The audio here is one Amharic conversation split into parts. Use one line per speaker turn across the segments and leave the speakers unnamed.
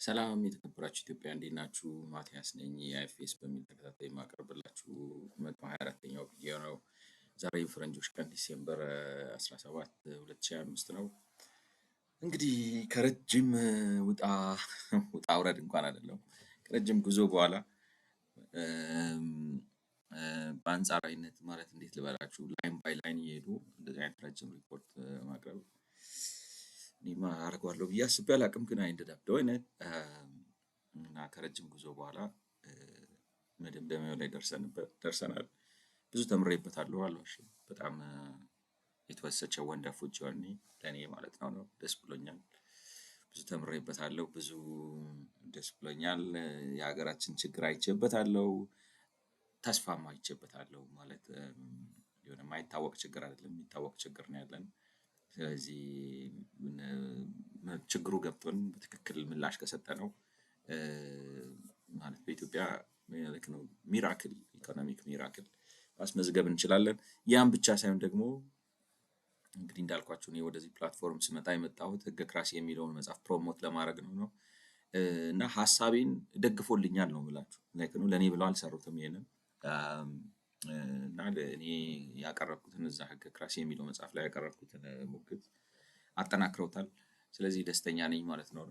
ሰላም የተከበራችሁ ኢትዮጵያ እንዴት ናችሁ? ማቲያስ ነኝ። የአይኤፍኤስ በሚል ተከታታይ የማቀርብላችሁ 124ኛው ቪዲዮ ነው። ዛሬ የፈረንጆች ቀን ዲሴምበር 17 2025 ነው። እንግዲህ ከረጅም ውጣ ውጣ ውረድ እንኳን አይደለም ከረጅም ጉዞ በኋላ በአንጻራዊነት ማለት እንዴት ልበላችሁ ላይን ባይ ላይን እየሄዱ እንደዚህ አይነት ረጅም ሪፖርት ማቅረብ እኔማ አደርገዋለሁ ብዬ አስቤ አላቅም፣ ግን አይ ኤንድድ አፕ ዶይንግ ኢት እና ከረጅም ጉዞ በኋላ መደምደሚያው ላይ ደርሰናል። ብዙ ተምሬበታለሁ አልዋሽም። በጣም ኢት ዋዝ ሰች አ ወንደርፉል ጆርኒ ለእኔ ማለት ነው። ደስ ብሎኛል። ብዙ ተምሬበታለሁ። ብዙ ደስ ብሎኛል። የሀገራችን ችግር አይቼበታለሁ። ተስፋም አይቼበታለሁ። ማለት የሆነ የማይታወቅ ችግር አይደለም፣ የሚታወቅ ችግር ነው ያለን። ስለዚህ ችግሩ ገብቶን በትክክል ምላሽ ከሰጠነው ማለት በኢትዮጵያ ልክ ነው ሚራክል ኢኮኖሚክ ሚራክል ማስመዝገብ እንችላለን። ያን ብቻ ሳይሆን ደግሞ እንግዲህ እንዳልኳችሁ እኔ ወደዚህ ፕላትፎርም ስመጣ የመጣሁት ህገ ክራሲ የሚለውን መጽሐፍ ፕሮሞት ለማድረግ ነው እና ሀሳቤን ደግፎልኛል ነው የምላችሁ። ላይክ ነው ለእኔ ብለው አልሰሩትም ይሄንን እና እኔ ያቀረብኩትን እዛ ህገ ክራሲ የሚለው መጽሐፍ ላይ ያቀረብኩትን ሙግት አጠናክረውታል። ስለዚህ ደስተኛ ነኝ ማለት ነው።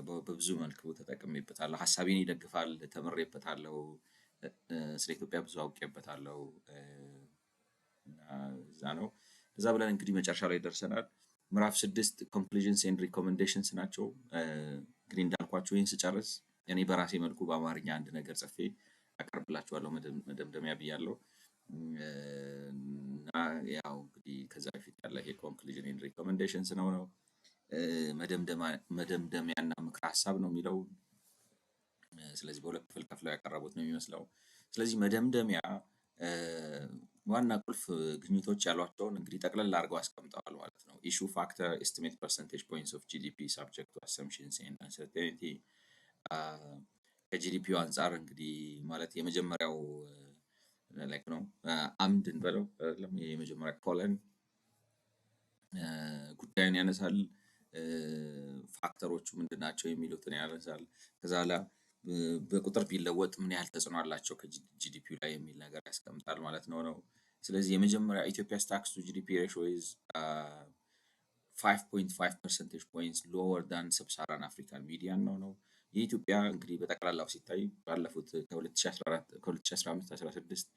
በብዙ መልኩ ተጠቅሜበታለሁ። ሀሳቤን ይደግፋል፣ ተምሬበታለሁ፣ ስለ ኢትዮጵያ ብዙ አውቄበታለሁ እና እዛ ነው። እዛ ብለን እንግዲህ መጨረሻ ላይ ደርሰናል። ምዕራፍ 6 ኮንክሉዥንስ ኤንድ ሪኮመንዴሽንስ ናቸው። እንግዲህ እንዳልኳችሁ ይህን ስጨርስ እኔ በራሴ መልኩ በአማርኛ አንድ ነገር ጽፌ አቀርብላችኋለሁ። መደምደሚያ ብያለሁ እና ያው እንግዲህ ከዛ በፊት ያለ ይሄ ኮንክሉዥን ኤንድ ሪኮመንዴሽንስ ነው። መደምደሚያና ምክረ ሀሳብ ነው የሚለው። ስለዚህ በሁለት ክፍል ከፍለው ያቀረቡት ነው የሚመስለው። ስለዚህ መደምደሚያ ዋና ቁልፍ ግኝቶች ያሏቸውን እንግዲህ ጠቅለል አድርገው አስቀምጠዋል ማለት ነው። ኢሹ ፋክተር ኤስቲሜት ፐርሰንቴጅ ፖይንትስ ኦፍ ጂዲፒ ሳብጀክት ቱ አሰምፕሽንስ ኤንድ አንሰርቴኒቲ። ከጂዲፒው አንጻር እንግዲህ ማለት የመጀመሪያው ላይክ ነው አምድ እንበለው አይደለም፣ የመጀመሪያ ኮለን ጉዳዩን ያነሳል። ፋክተሮቹ ምንድን ናቸው የሚሉትን ያነሳል። ከዛ በኋላ በቁጥር ቢለወጥ ምን ያህል ተጽዕኖ አላቸው ከጂዲፒው ላይ የሚል ነገር ያስቀምጣል ማለት ነው። ስለዚህ የመጀመሪያ ኢትዮጵያስ ታክስ ቱ ጂዲፒ ሬሽዮ ኢዝ 5.5 ፐርሰንቴጅ ፖይንትስ ሎወር ዳን ሰብሳራን አፍሪካን ሚዲያን ነው። የኢትዮጵያ እንግዲህ በጠቅላላው ሲታይ ባለፉት ከ2015-16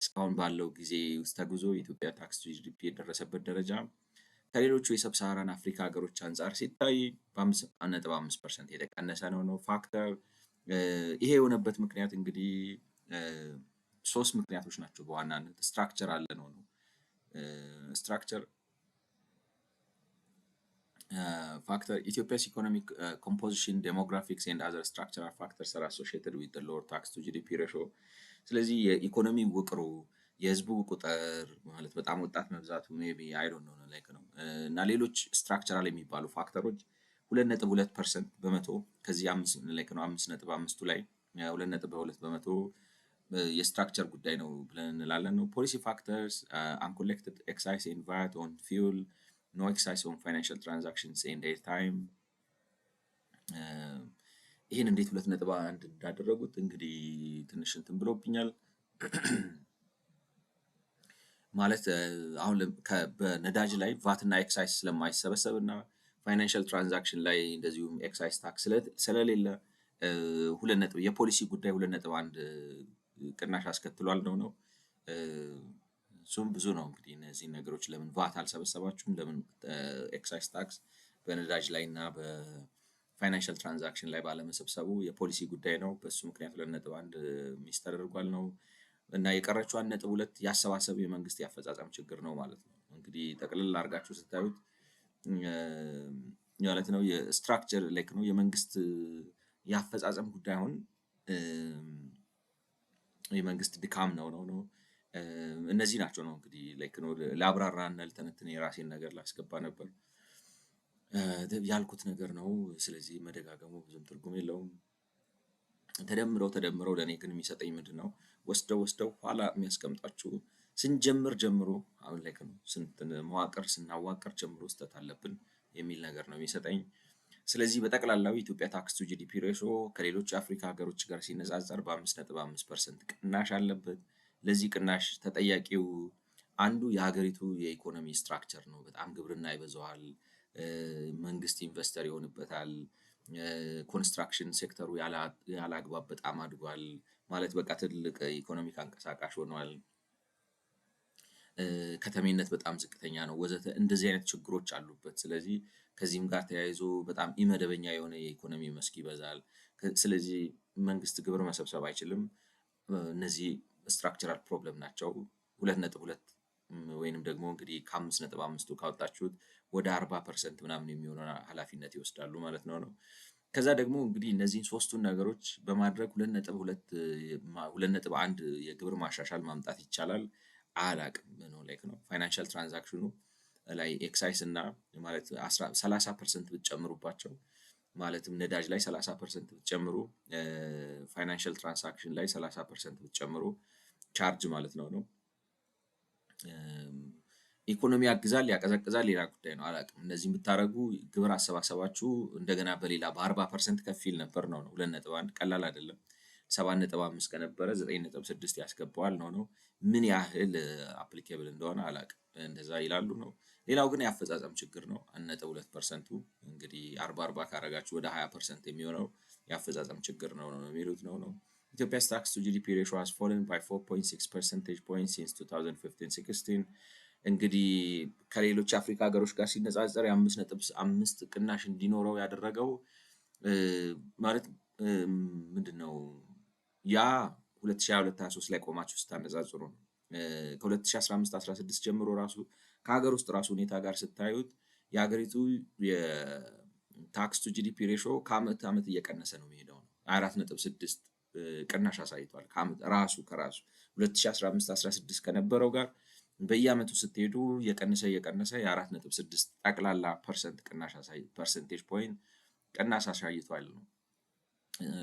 እስካሁን ባለው ጊዜ ውስጥ ተጉዞ የኢትዮጵያ ታክስ ቱ ጂዲፒ የደረሰበት ደረጃ ከሌሎቹ የሰብሳራን አፍሪካ ሀገሮች አንጻር ሲታይ በ5.5% የተቀነሰ ነው። ፋክተር ይሄ የሆነበት ምክንያት እንግዲህ 3 ምክንያቶች ናቸው በዋናነት። ስትራክቸር አለ ነው። ስትራክቸር ፋክተር ኢትዮጵያስ ኢኮኖሚክ ኮምፖዚሽን ዴሞግራፊክስ ኤንድ አዘር ስትራክቸራል ፋክተርስ አር አሶሺየትድ ዊዝ ዘ ሎወር ታክስ ቱ ጂዲፒ ሬሽዮ። ስለዚህ የኢኮኖሚ ውቅሩ የህዝቡ ቁጥር ማለት በጣም ወጣት መብዛቱ ሜቢ አይ ዶንት ኖ ላይክ ነው እና ሌሎች ስትራክቸራል የሚባሉ ፋክተሮች 2.2% በመቶ ከዚህ 5 ላይክ ነው 5.5ቱ ላይ 2.2 በመቶ የስትራክቸር ጉዳይ ነው ብለን እንላለን ነው። ፖሊሲ ፋክተርስ አንኮሌክትድ ኤክሳይዝ ኤንድ ቫት ኦን ፊውል ኖ ኤክሳይዝ ኦን ፋይናንሻል ትራንዛክሽንስ ኤንድ ኤር ታይም። ይሄን እንዴት 2.1 እንዳደረጉት እንግዲህ ትንሽ እንትን ብሎብኛል። ማለት አሁን በነዳጅ ላይ ቫት እና ኤክሳይዝ ስለማይሰበሰብ እና ፋይናንሻል ትራንዛክሽን ላይ እንደዚሁም ኤክሳይዝ ታክስ ስለሌለ የፖሊሲ ጉዳይ 2.1 ቅናሽ አስከትሏል ነው። እሱም ብዙ ነው እንግዲህ እነዚህ ነገሮች ለምን ቫት አልሰበሰባችሁም፣ ለምን ኤክሳይዝ ታክስ በነዳጅ ላይ እና በፋይናንሻል ትራንዛክሽን ላይ ባለመሰብሰቡ የፖሊሲ ጉዳይ ነው። በሱ ምክንያት 2.1 ሚስ ተደርጓል ነው እና የቀረችው 1.2 ያሰባሰብ የመንግስት ያፈጻጸም ችግር ነው ማለት ነው። እንግዲህ ጠቅልል አድርጋችሁ ስታዩት ማለት ነው የስትራክቸር ላይክ ነው የመንግስት ያፈጻጸም ጉዳይ አሁን የመንግስት ድካም ነው። እነዚህ ናቸው ነው እንግዲህ ላይክ ነው ለአብራራና ልተነትን የራሴን ነገር ላስገባ ነበር ያልኩት ነገር ነው። ስለዚህ መደጋገሙ ብዙም ትርጉም የለውም። ተደምረው ለእኔ ግን የሚሰጠኝ ምንድን ነው ወስደው ኋላ የሚያስቀምጣችሁ ስንጀምር ጀምሮ አሁን ላይ ነው ስናዋቅር ጀምሮ ስህተት አለብን የሚል ነገር ነው የሚሰጠኝ። ስለዚህ በጠቅላላው የኢትዮጵያ ታክስ ቱ ጂዲፒ ሬሽዮ ከሌሎች የአፍሪካ ሀገሮች ጋር ሲነጻጸር በ5.5% ቅናሽ አለበት። ለዚህ ቅናሽ ተጠያቂው አንዱ የሀገሪቱ የኢኮኖሚ ስትራክቸር ነው። በጣም ግብርና ይበዛዋል፣ መንግስት ኢንቨስተር ይሆንበታል፣ ኮንስትራክሽን ሴክተሩ ያለ አግባብ በጣም አድጓል። ማለት በቃ ትልቅ ኢኮኖሚክ አንቀሳቃሽ ሆኗል። ከተሜነት በጣም ዝቅተኛ ነው ወዘተ እንደዚህ አይነት ችግሮች አሉበት። ስለዚህ ከዚህም ጋር ተያይዞ በጣም ኢመደበኛ የሆነ የኢኮኖሚ መስክ ይበዛል። ስለዚህ መንግስት ግብር መሰብሰብ አይችልም። እነዚህ ስትራክቸራል ፕሮብለም ናቸው። 2.2 ወይንም ደግሞ እንግዲህ ከ5.5ቱ ካወጣችሁት ወደ 40% ምናምን የሚሆነ ኃላፊነት ይወስዳሉ ማለት ነው። ከዛ ደግሞ እንግዲህ እነዚህን ሶስቱን ነገሮች በማድረግ 2.1 የግብር ማሻሻል ማምጣት ይቻላል። አላቅም ነው ላይክ ነው ፋይናንሻል ትራንዛክሽኑ ላይ ኤክሳይስ እና ማለት 30% ብትጨምሩባቸው ማለትም ነዳጅ ላይ 30% ብትጨምሩ ፋይናንሻል ትራንዛክሽን ላይ 30% ብትጨምሩ ቻርጅ ማለት ነው። ኢኮኖሚ ያግዛል ያቀዘቅዛል ሌላ ጉዳይ ነው። አላቅም እነዚህን ብታደርጉ ግብር አሰባሰባችሁ እንደገና በሌላ በ40% ከፍ ይል ነበር ነው። 2.1 ቀላል አይደለም። 7.5 ከነበረ 9.6 ያስገባዋል ነው። ምን ያህል አፕሊኬብል እንደሆነ አላቅም። እንደዛ ይላሉ ነው። ሌላው ግን የአፈጻጸም ችግር ነው። 1.2%ቱ እንግዲህ 40 ካረጋችሁ ወደ 20% የሚሆነው የአፈጻጸም ችግር ነው የሚሉት ነው። Ethiopia's tax to GDP ratio has fallen by 4.6 percentage points since 2015-16 እንግዲህ ከሌሎች የአፍሪካ ሀገሮች ጋር ሲነጻጸር የ5.5 ቅናሽ እንዲኖረው ያደረገው ማለት ምንድነው? ያ 2022-23 ላይ ቆማችሁ ስታነጻጽሩ ነው። ከ2015-16 ጀምሮ ራሱ ከሀገር ውስጥ ራሱ ሁኔታ ጋር ስታዩት የሀገሪቱ የታክስ ቱ ጂዲፒ ሬሾ ከአመት ዓመት እየቀነሰ ነው የሚሄደው ነው። 4.6 ቅናሽ አሳይቷል። ከራሱ 2015-16 ከነበረው ጋር በየአመቱ ስትሄዱ የቀነሰ የ4.6 ጠቅላላ ፐርሰንቴጅ ፖይንት ቅናሽ አሳይቷል ነው።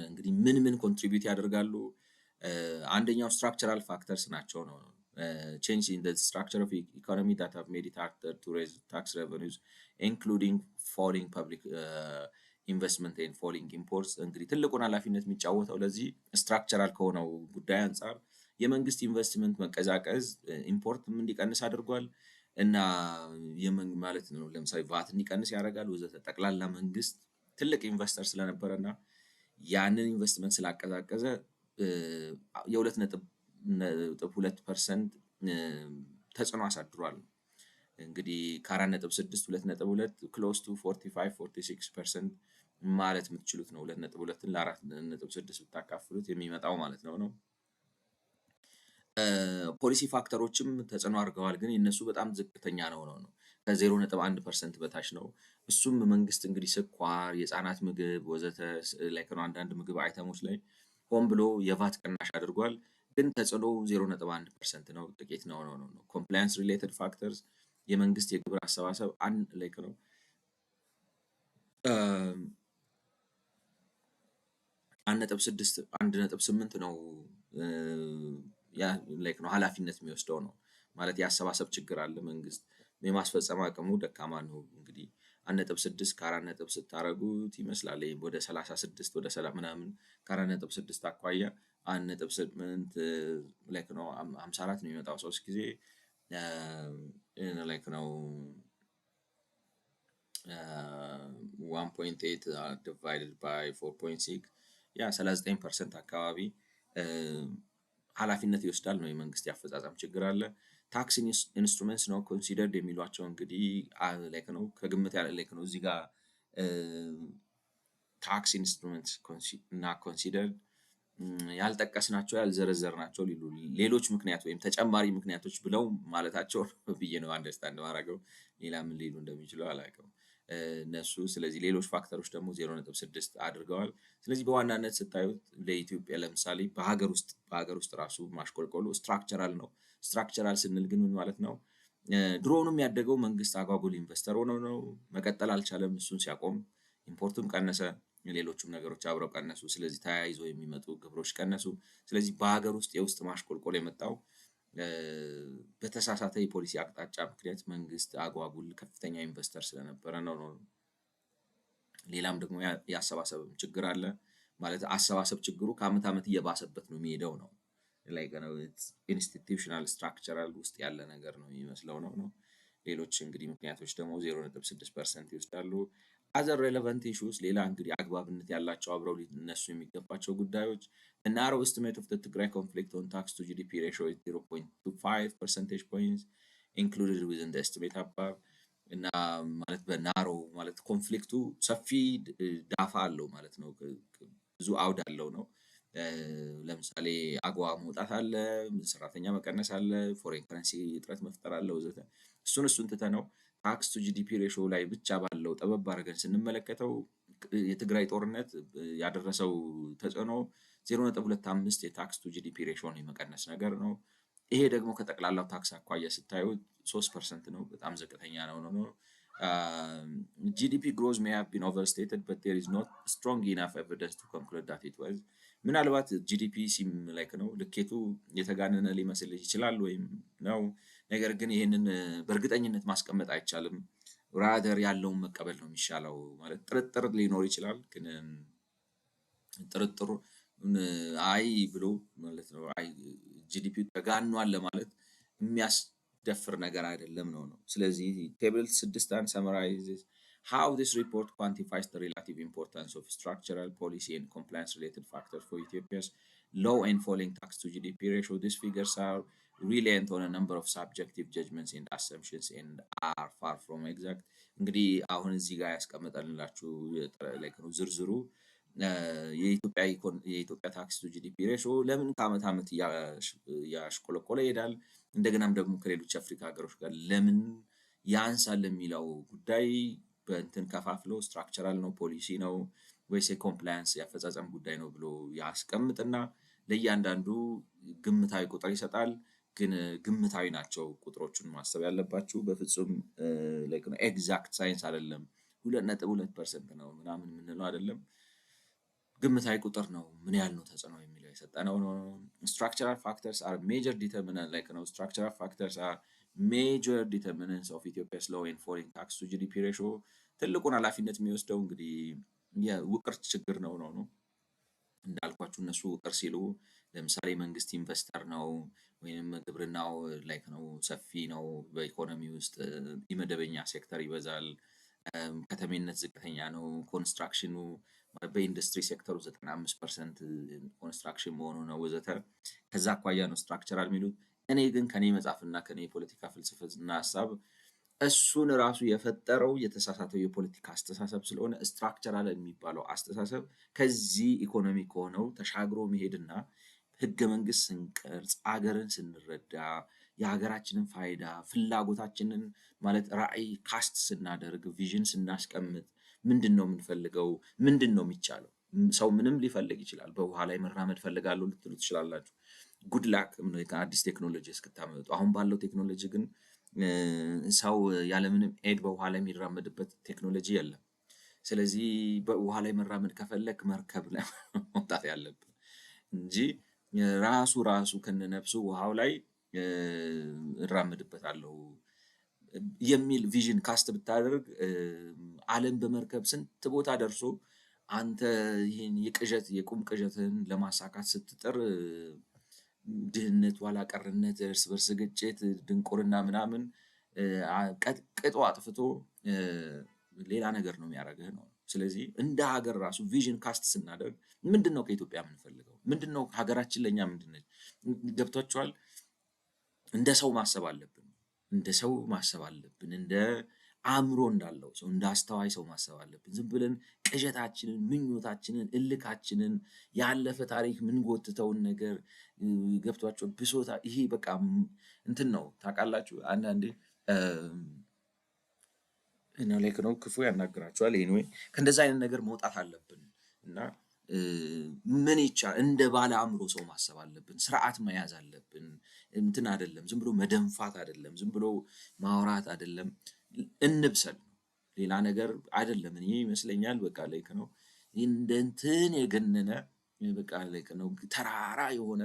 እንግዲህ ምን ኮንትሪቢዩት ያደርጋሉ? አንደኛው ስትራክቸራል ፋክተርስ ናቸው ነው። change in the structure of economy that have made it harder to raise tax revenues including falling public investment and falling imports እንግዲህ ትልቁን ኃላፊነት የሚጫወተው ለዚህ ስትራክቸራል ከሆነው ጉዳይ አንጻር የመንግስት ኢንቨስትመንት መቀዛቀዝ ኢምፖርትም እንዲቀንስ አድርጓል እና ማለት ነው። ለምሳሌ ቫት እንዲቀንስ ያደርጋል ወዘተ። ጠቅላላ መንግስት ትልቅ ኢንቨስተር ስለነበረና ያንን ኢንቨስትመንት ስላቀዛቀዘ የ2.2% ተጽዕኖ አሳድሯል። እንግዲህ ከ4.6 2.2 ክሎዝ ቱ 45-46% ማለት የምትችሉት ነው። 2.2ን ለ4.6 ብታካፍሉት የሚመጣው ማለት ነው። ፖሊሲ ፋክተሮችም ተጽዕኖ አድርገዋል፣ ግን የነሱ በጣም ዝቅተኛ ነው። ከ0.1% በታች ነው። እሱም መንግስት እንግዲህ ስኳር፣ የህፃናት ምግብ ወዘተ ላይ አንዳንድ ምግብ አይተሞች ላይ ሆን ብሎ የቫት ቅናሽ አድርጓል፣ ግን ተጽዕኖ 0.1% ነው። ጥቂት ነው። ኮምፕላያንስ ሪሌትድ ፋክተርስ የመንግስት የግብር አሰባሰብ 1.8 ነው ነው ኃላፊነት የሚወስደው ነው ማለት የአሰባሰብ ችግር አለ። መንግስት የማስፈጸም አቅሙ ደካማ ነው። እንግዲህ 1.6 ከ4 ስታረጉት ይመስላል ወደ 36 ወደ 30 ምናምን ከ4.6 አኳያ 1.8 ነው 54 ነው የሚመጣው 3 ጊዜ ነው 1.8 divided by 4.6 ያ 39% አካባቢ ኃላፊነት ይወስዳል ነው። የመንግስት ያፈጻጸም ችግር አለ። ታክስ ኢንስትሩመንትስ ነው ኮንሲደርድ የሚሏቸው እንግዲህ ነው ከግምት ያለ ነው። እዚህ ጋር ታክስ ኢንስትሩመንትስ እና ኮንሲደርድ ያልጠቀስናቸው ያልዘረዘርናቸው ሌሎች ምክንያት ወይም ተጨማሪ ምክንያቶች ብለው ማለታቸው ብዬ ነው አንደርስታንድ ማድረገው። ሌላ ምን ሊሉ እንደሚችለው አላውቅም እነሱ። ስለዚህ ሌሎች ፋክተሮች ደግሞ 0.6 አድርገዋል። ስለዚህ በዋናነት ስታዩት ለኢትዮጵያ ለምሳሌ በሀገር ውስጥ ራሱ ማሽቆልቆሉ ስትራክቸራል ነው። ስትራክቸራል ስንል ግን ምን ማለት ነው? ድሮውንም ያደገው መንግስት አጓጉል ኢንቨስተር ሆኖ ነው፣ መቀጠል አልቻለም። እሱን ሲያቆም ኢምፖርቱም ቀነሰ፣ ሌሎችም ነገሮች አብረው ቀነሱ። ስለዚህ ተያይዘው የሚመጡ ግብሮች ቀነሱ። ስለዚህ በሀገር ውስጥ የውስጥ ማሽቆልቆል የመጣው በተሳሳተ የፖሊሲ አቅጣጫ ምክንያት መንግስት አጓጉል ከፍተኛ ኢንቨስተር ስለነበረ ነው። ሌላም ደግሞ የአሰባሰብም ችግር አለ። ማለት አሰባሰብ ችግሩ ከአመት ዓመት እየባሰበት ነው የሚሄደው ነው። ላይክ ነው ኢንስቲትዩሽናል ስትራክቸራል ውስጥ ያለ ነገር ነው የሚመስለው ነው። ሌሎች እንግዲህ ምክንያቶች ደግሞ 0.6% ይወስዳሉ። አዘር ሬሌቫንት ኢሹስ ሌላ እንግዲህ አግባብነት ያላቸው አብረው ሊነሱ የሚገባቸው ጉዳዮች the narrow estimate of the Tigray conflict on tax to GDP ratio is 0.25 percentage points included within the estimate above እና ማለት በናሮ ማለት ኮንፍሊክቱ ሰፊ ዳፋ አለው ማለት ነው። ብዙ አውድ አለው ነው። ለምሳሌ አግዋ መውጣት አለ፣ ሰራተኛ መቀነስ አለ፣ ፎሬን ከረንሲ እጥረት መፍጠር አለ ወዘተ። እሱን ትተነው ታክስ ቱ ጂዲፒ ሬሾ ላይ ብቻ ባለው ጠበብ አድርገን ስንመለከተው የትግራይ ጦርነት ያደረሰው ተጽዕኖ 0.25 የታክስ ቱ ጂዲፒ ሬሾን የመቀነስ ነገር ነው። ይሄ ደግሞ ከጠቅላላው ታክስ አኳያ ስታዩት 3% ነው። በጣም ዝቅተኛ ነው። GDP growth may have been overstated, but there is not strong enough evidence to conclude that it was ምናልባት ጂዲፒ ሲም ላይክ ነው ልኬቱ የተጋነነ ሊመስል ይችላል ወይም ነው። ነገር ግን ይህንን በእርግጠኝነት ማስቀመጥ አይቻልም። ራደር ያለውን መቀበል ነው የሚሻለው። ማለት ጥርጥር ሊኖር ይችላል፣ ግን ጥርጥሩ አይ ብሎ ማለት ነው አይ ጂዲፒ ተጋኗል ለማለት የሚያስደፍር ነገር አይደለም ነው። ስለዚህ ቴብል 6 summarizes how this report quantifies the relative importance of structural policy and compliance related factors for Ethiopia's low and falling tax to GDP ratio. These figures are reliant on a number of subjective judgments and assumptions and are far from exact. እንግዲህ አሁን እዚህ ጋር ያስቀመጠልላችሁ ላይክ ነው ዝርዝሩ የኢትዮጵያ ታክስ ቱ ጂዲፒ ሬሾ ለምን ከአመት ዓመት ያሽቆለቆለ ይሄዳል፣ እንደገናም ደግሞ ከሌሎች አፍሪካ ሀገሮች ጋር ለምን ያንሳል የሚለው ጉዳይ በእንትን ከፋፍሎ ስትራክቸራል ነው ፖሊሲ ነው ወይስ የኮምፕላያንስ ያፈጻጸም ጉዳይ ነው ብሎ ያስቀምጥና ለእያንዳንዱ ግምታዊ ቁጥር ይሰጣል። ግን ግምታዊ ናቸው ቁጥሮቹን ማሰብ ያለባችሁ። በፍጹም ላይክ ነው ኤግዛክት ሳይንስ አይደለም። 2.2% ነው ምናምን የምንለው አይደለም። ግምታዊ ቁጥር ነው። ምን ያህል ነው ተጽዕኖ የሚለው የሰጠነው ነው። structural factors are major determinant like ነው structural factors are major determinants of Ethiopia's low and falling tax to GDP ratio ትልቁን ኃላፊነት የሚወስደው እንግዲህ የውቅር ችግር ነው። እንዳልኳችሁ እነሱ ውቅር ሲሉ ለምሳሌ መንግስት ኢንቨስተር ነው ወይንም ግብርናው ላይክ ነው ሰፊ ነው፣ በኢኮኖሚ ውስጥ የመደበኛ ሴክተር ይበዛል፣ ከተሜነት ዝቅተኛ ነው፣ ኮንስትራክሽኑ በኢንዱስትሪ ሴክተሩ 95% ኮንስትራክሽን መሆኑ ነው ወዘተ። ከዛ አኳያ ነው ስትራክቸራል የሚሉት። እኔ ግን ከኔ መጽሐፍና ከኔ የፖለቲካ ፍልስፍና ሀሳብ እሱን ራሱ የፈጠረው የተሳሳተው የፖለቲካ አስተሳሰብ ስለሆነ ስትራክቸራል የሚባለው አስተሳሰብ ከዚህ ኢኮኖሚ ከሆነው ተሻግሮ መሄድና ህገ መንግስት ስንቀርጽ አገርን ስንረዳ የሀገራችንን ፋይዳ ፍላጎታችንን ማለት ራዕይ ካስት ስናደርግ ቪዥን ስናስቀምጥ ምንድን ነው የምንፈልገው? ምንድን ነው የሚቻለው? ሰው ምንም ሊፈልግ ይችላል። በውሃ ላይ መራመድ ፈልጋለሁ ልትሉ ትችላላችሁ። ጉድ ላክ አዲስ ቴክኖሎጂ እስክታመጡ። አሁን ባለው ቴክኖሎጂ ግን ሰው ያለምንም ኤድ በውሃ ላይ የሚራመድበት ቴክኖሎጂ የለም። ስለዚህ በውሃ ላይ መራመድ ከፈለግ መርከብ ላይ መውጣት ያለብን እንጂ ራሱ ከነነፍሱ ውሃው ላይ እራመድበታለሁ የሚል ቪዥን ካስት ብታደርግ ዓለም በመርከብ ስንት ቦታ ደርሶ አንተ ይህን የቁም ቅዠትን ለማሳካት ስትጥር ድህነት፣ ኋላ ቀርነት፣ እርስ በርስ ግጭት፣ ድንቁርና ምናምን ቀጥቅጦ አጥፍቶ ሌላ ነገር ነው የሚያደርግህ ነው። ስለዚህ እንደ ሀገር ራሱ ቪዥን ካስት ስናደርግ ምንድን ነው ከኢትዮጵያ የምንፈልገው? ምንድን ነው ሀገራችን ለእኛ ምንድን ነች? ገብቷችኋል? እንደ ሰው ማሰብ አለብን። እንደ አእምሮ እንዳለው ሰው እንደ አስተዋይ ሰው ማሰብ አለብን። ዝም ብለን ቅዠታችንን፣ ምኞታችንን፣ እልካችንን ያለፈ ታሪክ ምንጎትተውን ነገር ገብቷቸው ብሶታ ይሄ በቃ እንትን ነው ታውቃላችሁ። አንዳንዴ ላይክ ነው ክፉ ያናግራቸዋል። ኤኒዌይ ከእንደዛ አይነት ነገር መውጣት አለብን እና ምን ይቻል እንደ ባለ አእምሮ ሰው ማሰብ አለብን። ስርዓት መያዝ አለብን። እንትን አይደለም፣ ዝም ብሎ መደንፋት አይደለም፣ ዝም ብሎ ማውራት አይደለም። እንብሰል፣ ሌላ ነገር አይደለም። እኔ ይመስለኛል በቃ ላይክ ነው እንደ እንትን የገነነ በቃ ላይክ ነው ተራራ የሆነ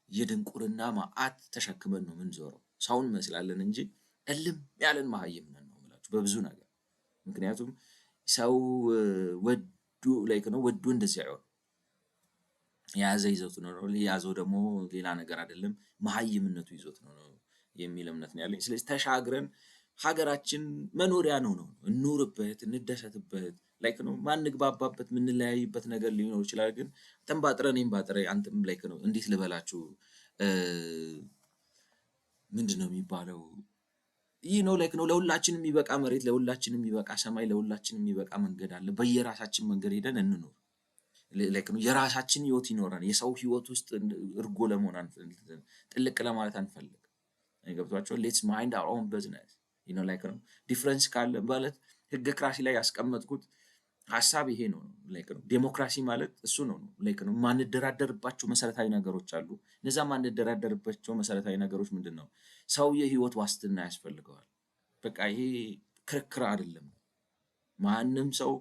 የድንቁርና መዓት ተሸክመን ነው የምንዞረው። ሰውን እንመስላለን እንጂ እልም ያለን መሀይም ነን ነው የምላችሁ በብዙ ነገር። ምክንያቱም ሰው ወዶ ላይክ ነው ወዶ እንደዚህ አይሆን የያዘ ይዘቱ ነው። የያዘው ደግሞ ሌላ ነገር አይደለም፣ መሀይምነቱ ይዞት ነው የሚል እምነት ነው ያለኝ። ስለዚህ ተሻግረን ሀገራችን መኖሪያ ነው እንኑርበት፣ እንደሰትበት ላይክ ነው ማንግባባበት ምንለያይበት ነገር ሊኖር ይችላል። ግን አንተም ባጥረ እኔም ባጥረ አንተም ላይክ ነው እንዴት ልበላችሁ ምንድነው የሚባለው ይህ ነው ላይክ ነው ለሁላችንም የሚበቃ መሬት፣ ለሁላችንም የሚበቃ ሰማይ፣ ለሁላችንም የሚበቃ መንገድ አለ። በየራሳችን መንገድ ሄደን እንኑር። ላይክ ነው የራሳችን ህይወት ይኖራል። የሰው ህይወት ውስጥ እርጎ ለመሆን አንፈልግ፣ ጥልቅ ለማለት አንፈልግ። ገብቷቸዋል። ሌትስ ማይንድ አወር ኦውን ቢዝነስ ላይክ ነው። ዲፍረንስ ካለ ማለት ህገ ክራሲ ላይ ያስቀመጥኩት ሀሳብ ይሄ ነው። ላይክ ነው ዴሞክራሲ ማለት እሱ ነው። ላይክ ነው ማንደራደርባቸው መሰረታዊ ነገሮች አሉ። እነዛ ማንደራደርባቸው መሰረታዊ ነገሮች ምንድን ነው? ሰው የህይወት ዋስትና ያስፈልገዋል። በቃ ይሄ ክርክር አይደለም። ማንም ሰው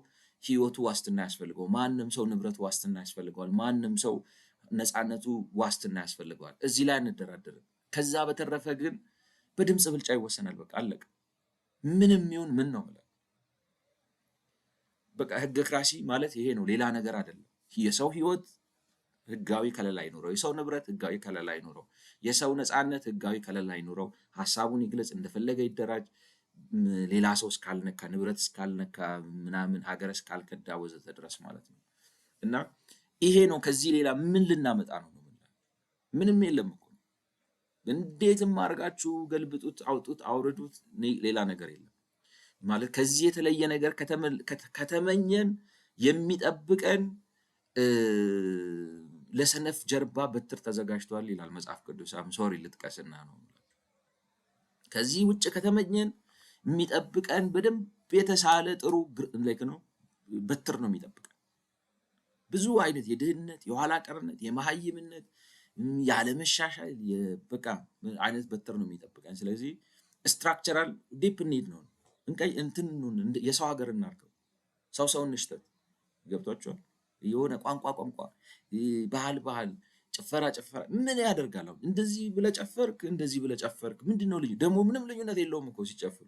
ህይወቱ ዋስትና ያስፈልገዋል። ማንም ሰው ንብረቱ ዋስትና ያስፈልገዋል። ማንም ሰው ነፃነቱ ዋስትና ያስፈልገዋል። እዚህ ላይ አንደራደርም። ከዛ በተረፈ ግን በድምፅ ብልጫ ይወሰናል። በቃ አለቀ። ምንም ይሁን ምን ነው ማለት በቃ ህገ ክራሲ ማለት ይሄ ነው፣ ሌላ ነገር አይደለም። የሰው ህይወት ህጋዊ ከለላ ይኑረው፣ የሰው ንብረት ህጋዊ ከለላ ይኑረው፣ የሰው ነፃነት ህጋዊ ከለላ ይኑረው፣ ሀሳቡን ይግለጽ፣ እንደፈለገ ይደራጅ፣ ሌላ ሰው እስካልነካ፣ ንብረት እስካልነካ፣ ምናምን ሀገር እስካልከዳ ወዘተ ድረስ ማለት ነው። እና ይሄ ነው። ከዚህ ሌላ ምን ልናመጣ ነው? ምንም የለም እኮ። እንዴትም አድርጋችሁ ገልብጡት፣ አውጡት፣ አውርዱት፣ ሌላ ነገር የለም ማለት። ከዚህ የተለየ ነገር ከተመኘን የሚጠብቀን ለሰነፍ ጀርባ በትር ተዘጋጅቷል ይላል መጽሐፍ ቅዱስ። ሶሪ ልጥቀስና ነው። ከዚህ ውጭ ከተመኘን የሚጠብቀን በደንብ የተሳለ ጥሩ ላይክ ነው በትር ነው የሚጠብቀን። ብዙ አይነት የድህነት፣ የኋላ ቀርነት፣ የመሀይምነት፣ ያለመሻሻል በቃ አይነት በትር ነው የሚጠብቀን። ስለዚህ ስትራክቸራል ዲፕ ኒድ ነው እንትን የሰው ሀገር እናርገው። ሰው እንሽተት። ገብቷቸዋል። የሆነ ቋንቋ ባህል ጭፈራ ምን ያደርጋል? እንደዚህ ብለህ ጨፈርክ፣ እንደዚህ ብለህ ጨፈርክ ምንድን ነው ልዩ? ደግሞ ምንም ልዩነት የለውም እኮ ሲጨፍሩ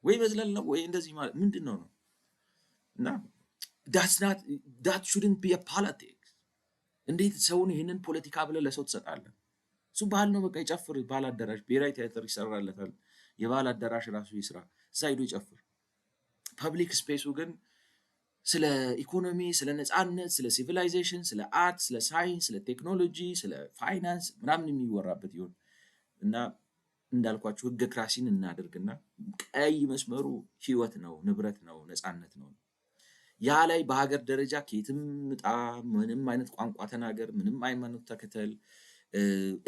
ወይ መዝለል ነው ወይ እንደዚህ ማለት ምንድን ነው? እና ዳት ሹድንት ቢ ፖለቲክስ። እንዴት ሰውን ይህንን ፖለቲካ ብለህ ለሰው ትሰጣለህ? እሱ ባህል ነው በቃ ይጨፍር። ባህል አዳራሽ ብሔራዊ ቲያትር ይሰራለታል። የባህል አዳራሽ ራሱ ይስራ፣ እዛ ሄዶ ይጨፍር። ፐብሊክ ስፔሱ ግን ስለ ኢኮኖሚ፣ ስለ ነፃነት፣ ስለ ሲቪላይዜሽን፣ ስለ አርት፣ ስለ ሳይንስ፣ ስለ ቴክኖሎጂ፣ ስለ ፋይናንስ ምናምን የሚወራበት ይሆን እና እንዳልኳችሁ ህገ ክራሲን እናደርግና ቀይ መስመሩ ህይወት ነው፣ ንብረት ነው፣ ነፃነት ነው። ያ ላይ በሀገር ደረጃ ከየትም ምጣ፣ ምንም አይነት ቋንቋ ተናገር፣ ምንም ሃይማኖት ተከተል፣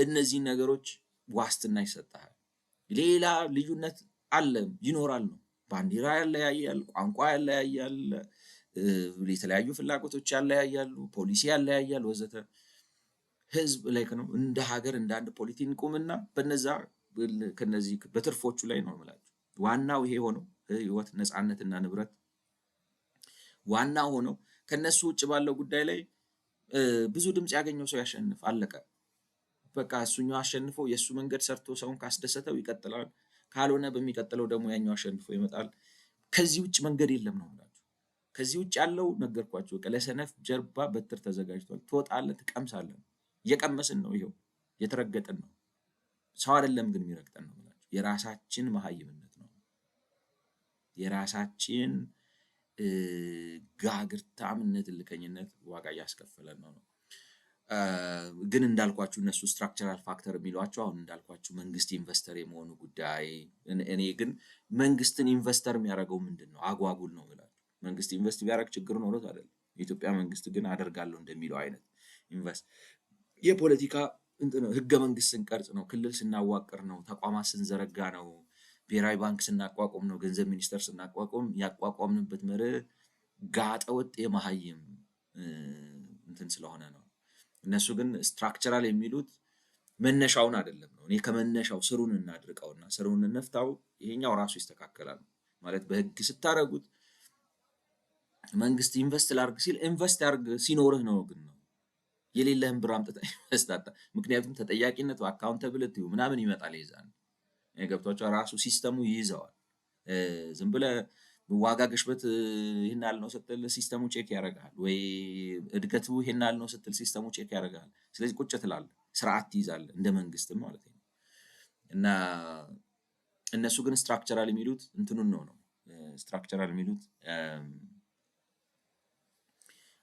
እነዚህን ነገሮች ዋስትና ይሰጣል። ሌላ ልዩነት አለ ይኖራል ነው። ባንዲራ ያለያያል፣ ቋንቋ ያለያያል፣ የተለያዩ ፍላጎቶች ያለያያሉ፣ ፖሊሲ ያለያያል ወዘተ። ህዝብ ላይ ነው እንደ ሀገር እንደ አንድ ፖሊቲ እንቁምና በነዛ ከነዚህ በትርፎቹ ላይ ነው የምላችሁ። ዋናው ይሄ ሆነው ህይወት፣ ነፃነትና ንብረት ዋናው ሆነው ከነሱ ውጭ ባለው ጉዳይ ላይ ብዙ ድምፅ ያገኘው ሰው ያሸንፍ። አለቀ በቃ። እሱኛው አሸንፎ የእሱ መንገድ ሰርቶ ሰውን ካስደሰተው ይቀጥላል። ካልሆነ በሚቀጥለው ደግሞ ያኛው አሸንፎ ይመጣል። ከዚህ ውጭ መንገድ የለም ነው የምላችሁ። ከዚህ ውጭ ያለው ነገርኳችሁ። ለሰነፍ ጀርባ በትር ተዘጋጅቷል። ትወጣለህ፣ ትቀምሳለህ። እየቀመስን ነው፣ ይኸው እየተረገጥን ነው። ሰው አይደለም ግን የሚረግጠን ነው የምላችሁ። የራሳችን መሀይምነት ነው፣ የራሳችን ጋግርታምነት፣ እልከኝነት ዋጋ እያስከፈለን ነው። ግን እንዳልኳችሁ እነሱ ስትራክቸራል ፋክተር የሚሏቸው አሁን እንዳልኳችሁ መንግስት ኢንቨስተር የመሆኑ ጉዳይ። እኔ ግን መንግስትን ኢንቨስተር የሚያደርገው ምንድን ነው? አጓጉል ነው ብላችሁ መንግስት ኢንቨስት ቢያደርግ ችግር ኖሮት አይደለም። የኢትዮጵያ መንግስት ግን አደርጋለሁ እንደሚለው አይነት ኢንቨስት የፖለቲካ ህገ መንግስት ስንቀርጽ ነው፣ ክልል ስናዋቅር ነው፣ ተቋማት ስንዘረጋ ነው፣ ብሔራዊ ባንክ ስናቋቁም ነው፣ ገንዘብ ሚኒስቴር ስናቋቁም ያቋቋምንበት መርህ ጋጠወጥ የመሀይም እንትን ስለሆነ ነው። እነሱ ግን ስትራክቸራል የሚሉት መነሻውን አይደለም ነው። እኔ ከመነሻው ስሩን እናድርቀውና ስሩን እንፍታው፣ ይሄኛው ራሱ ይስተካከላል ማለት። በህግ ስታረጉት መንግስት ኢንቨስት ላርግ ሲል ኢንቨስት ያርግ ሲኖርህ ነው። ግን ነው የሌለህን ብር አምጥተህ ኢንቨስት አታ። ምክንያቱም ተጠያቂነቱ አካውንታብሊቲው ምናምን ይመጣል። ይዛል የገብቷቸው ራሱ ሲስተሙ ይይዘዋል። ዝም ብለህ ዋጋ ግሽበት ይሄን ያህል ነው ስትል ሲስተሙ ቼክ ያደርጋል፣ ወይ እድገቱ ይሄን ያህል ነው ስትል ሲስተሙ ቼክ ያደርጋል። ስለዚህ ቁጭ ትላለህ፣ ስርዓት ትይዛለህ እንደ መንግስትም ማለት ነው። እና እነሱ ግን ስትራክቸራል የሚሉት እንትኑን ነው ስትራክቸራል የሚሉት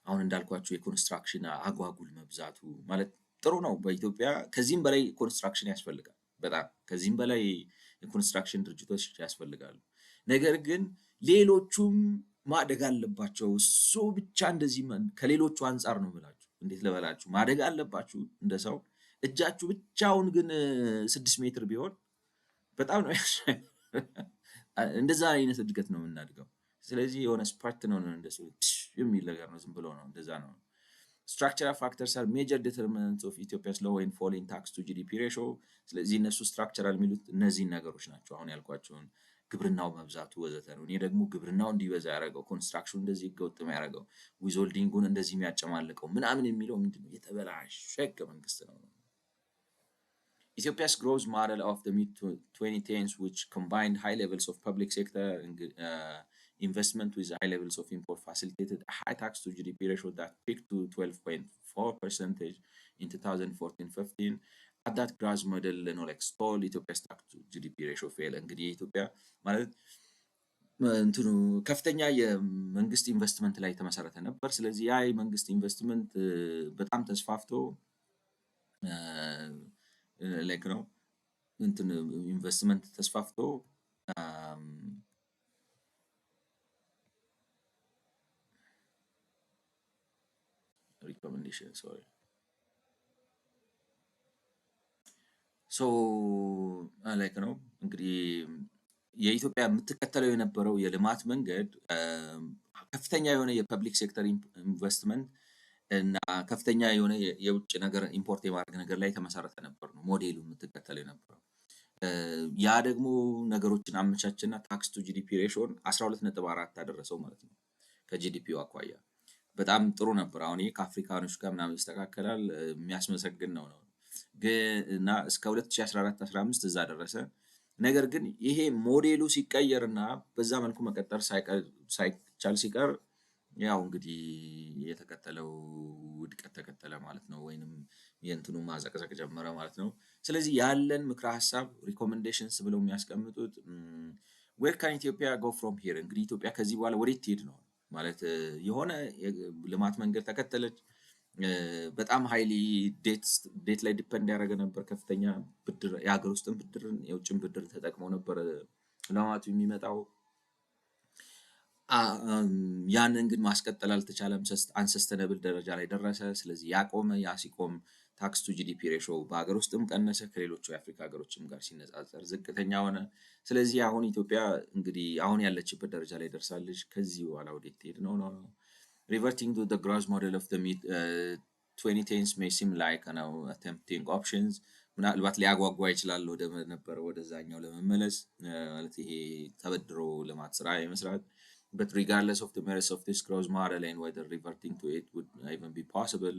አሁን እንዳልኳቸው የኮንስትራክሽን አጓጉል መብዛቱ ማለት ጥሩ ነው። በኢትዮጵያ ከዚህም በላይ ኮንስትራክሽን ያስፈልጋል። በጣም ከዚህም በላይ የኮንስትራክሽን ድርጅቶች ያስፈልጋሉ። ነገር ግን ሌሎቹም ማደግ አለባቸው። እሱ ብቻ እንደዚህ ከሌሎቹ አንጻር ነው የምላችሁ። እንዴት ልበላችሁ? ማደግ አለባችሁ እንደ ሰው። እጃችሁ ብቻውን ግን 6 ሜትር ቢሆን በጣም ነው እንደዛ አይነት እድገት ነው የምናድገው። ስለዚህ የሆነ ስፓርት ነው እንደሱ የሚል ነገር ነው። ዝም ብሎ ነው እንደዛ ነው። ስትራክቸራል ፋክተርስ አር ሜጀር ዲተርሚናንትስ ኦፍ ኢትዮጵያስ ሎው ኤንድ ፎሊንግ ታክስ ቱ ጂዲፒ ሬሽዮ። ስለዚህ እነሱ ስትራክቸራል የሚሉት እነዚህን ነገሮች ናቸው አሁን ያልኳቸውን፣ ግብርናው መብዛቱ ወዘተ ነው። እኔ ደግሞ ግብርናው እንዲበዛ ያደረገው፣ ኮንስትራክሽኑ እንደዚህ ህገወጥ ያደረገው፣ ዊዝሆልዲንጉን እንደዚህ የሚያጨማልቀው ምናምን የሚለው ምንድን ነው? የተበላሸ ህገ መንግስት ነው። Ethiopia's growth model of the mid-2010s, which combined high levels of public sector investment with high levels of import, facilitated a high tax to GDP ratio that peaked to 12.4% in 2014-15. At that growth model, like stalled Ethiopia's tax to GDP ratio fail. እንግዲህ የኢትዮጵያ ማለት እንትኑ ከፍተኛ የመንግስት ኢንቨስትመንት ላይ የተመሰረተ ነበር። ስለዚህ ያ የመንግስት ኢንቨስትመንት በጣም ተስፋፍቶ ላይክ ነው እንትን ኢንቨስትመንት ተስፋፍቶ ሪኮሜንዴሽን ሶሪ ሶ ላይክ ነው እንግዲህ የኢትዮጵያ የምትከተለው የነበረው የልማት መንገድ ከፍተኛ የሆነ የፐብሊክ ሴክተር ኢንቨስትመንት እና ከፍተኛ የሆነ የውጭ ነገር ኢምፖርት የማድረግ ነገር ላይ የተመሰረተ ነበር ነው ሞዴሉ የምትከተለው የነበረው። ያ ደግሞ ነገሮችን አመቻችና ታክስ ቱ ጂዲፒ ሬሾን 12.4 አደረሰው ማለት ነው። ከጂዲፒው አኳያ በጣም ጥሩ ነበር። አሁን ይሄ ከአፍሪካኖች ጋር ምናምን ይስተካከላል፣ የሚያስመሰግን ነው እና እስከ 2014-15 እዛ ደረሰ። ነገር ግን ይሄ ሞዴሉ ሲቀየርና በዛ መልኩ መቀጠል ሳይቻል ሲቀር ያው እንግዲህ የተከተለው ውድቀት ተከተለ ማለት ነው፣ ወይንም የእንትኑ ማዘቅዘቅ ጀመረ ማለት ነው። ስለዚህ ያለን ምክረ ሀሳብ ሪኮሜንዴሽንስ ብለው የሚያስቀምጡት ዌር ካን ኢትዮጵያ ጎ ፍሮም ሂር፣ እንግዲህ ኢትዮጵያ ከዚህ በኋላ ወዴት ትሄድ ነው ማለት የሆነ ልማት መንገድ ተከተለች። በጣም ሃይሊ ዴት ላይ ዲፐንድ ያደረገ ነበር። ከፍተኛ ብድር፣ የሀገር ውስጥን ብድር የውጭን ብድር ተጠቅመው ነበር ልማቱ የሚመጣው። ያንን ግን ማስቀጠል አልተቻለም። አንሰስተነብል ደረጃ ላይ ደረሰ። ስለዚህ ያቆመ። ያ ሲቆም ታክስ ቱ ጂዲፒ ሬሾ በሀገር ውስጥም ቀነሰ፣ ከሌሎቹ የአፍሪካ ሀገሮችም ጋር ሲነጻጸር ዝቅተኛ ሆነ። ስለዚህ አሁን ኢትዮጵያ እንግዲህ አሁን ያለችበት ደረጃ ላይ ደርሳለች። ከዚህ በኋላ ወዴት ትሄድ ነው? Reverting to the growth model of the mid-2010s may seem like tempting options. ምናልባት ሊያጓጓ ይችላል ወደ ነበረው ወደዛኛው ለመመለስ ማለት ይሄ ተበድሮ ልማት ስራ የመስራት but regardless of the merits of this growth model and whether reverting to it would even be possible,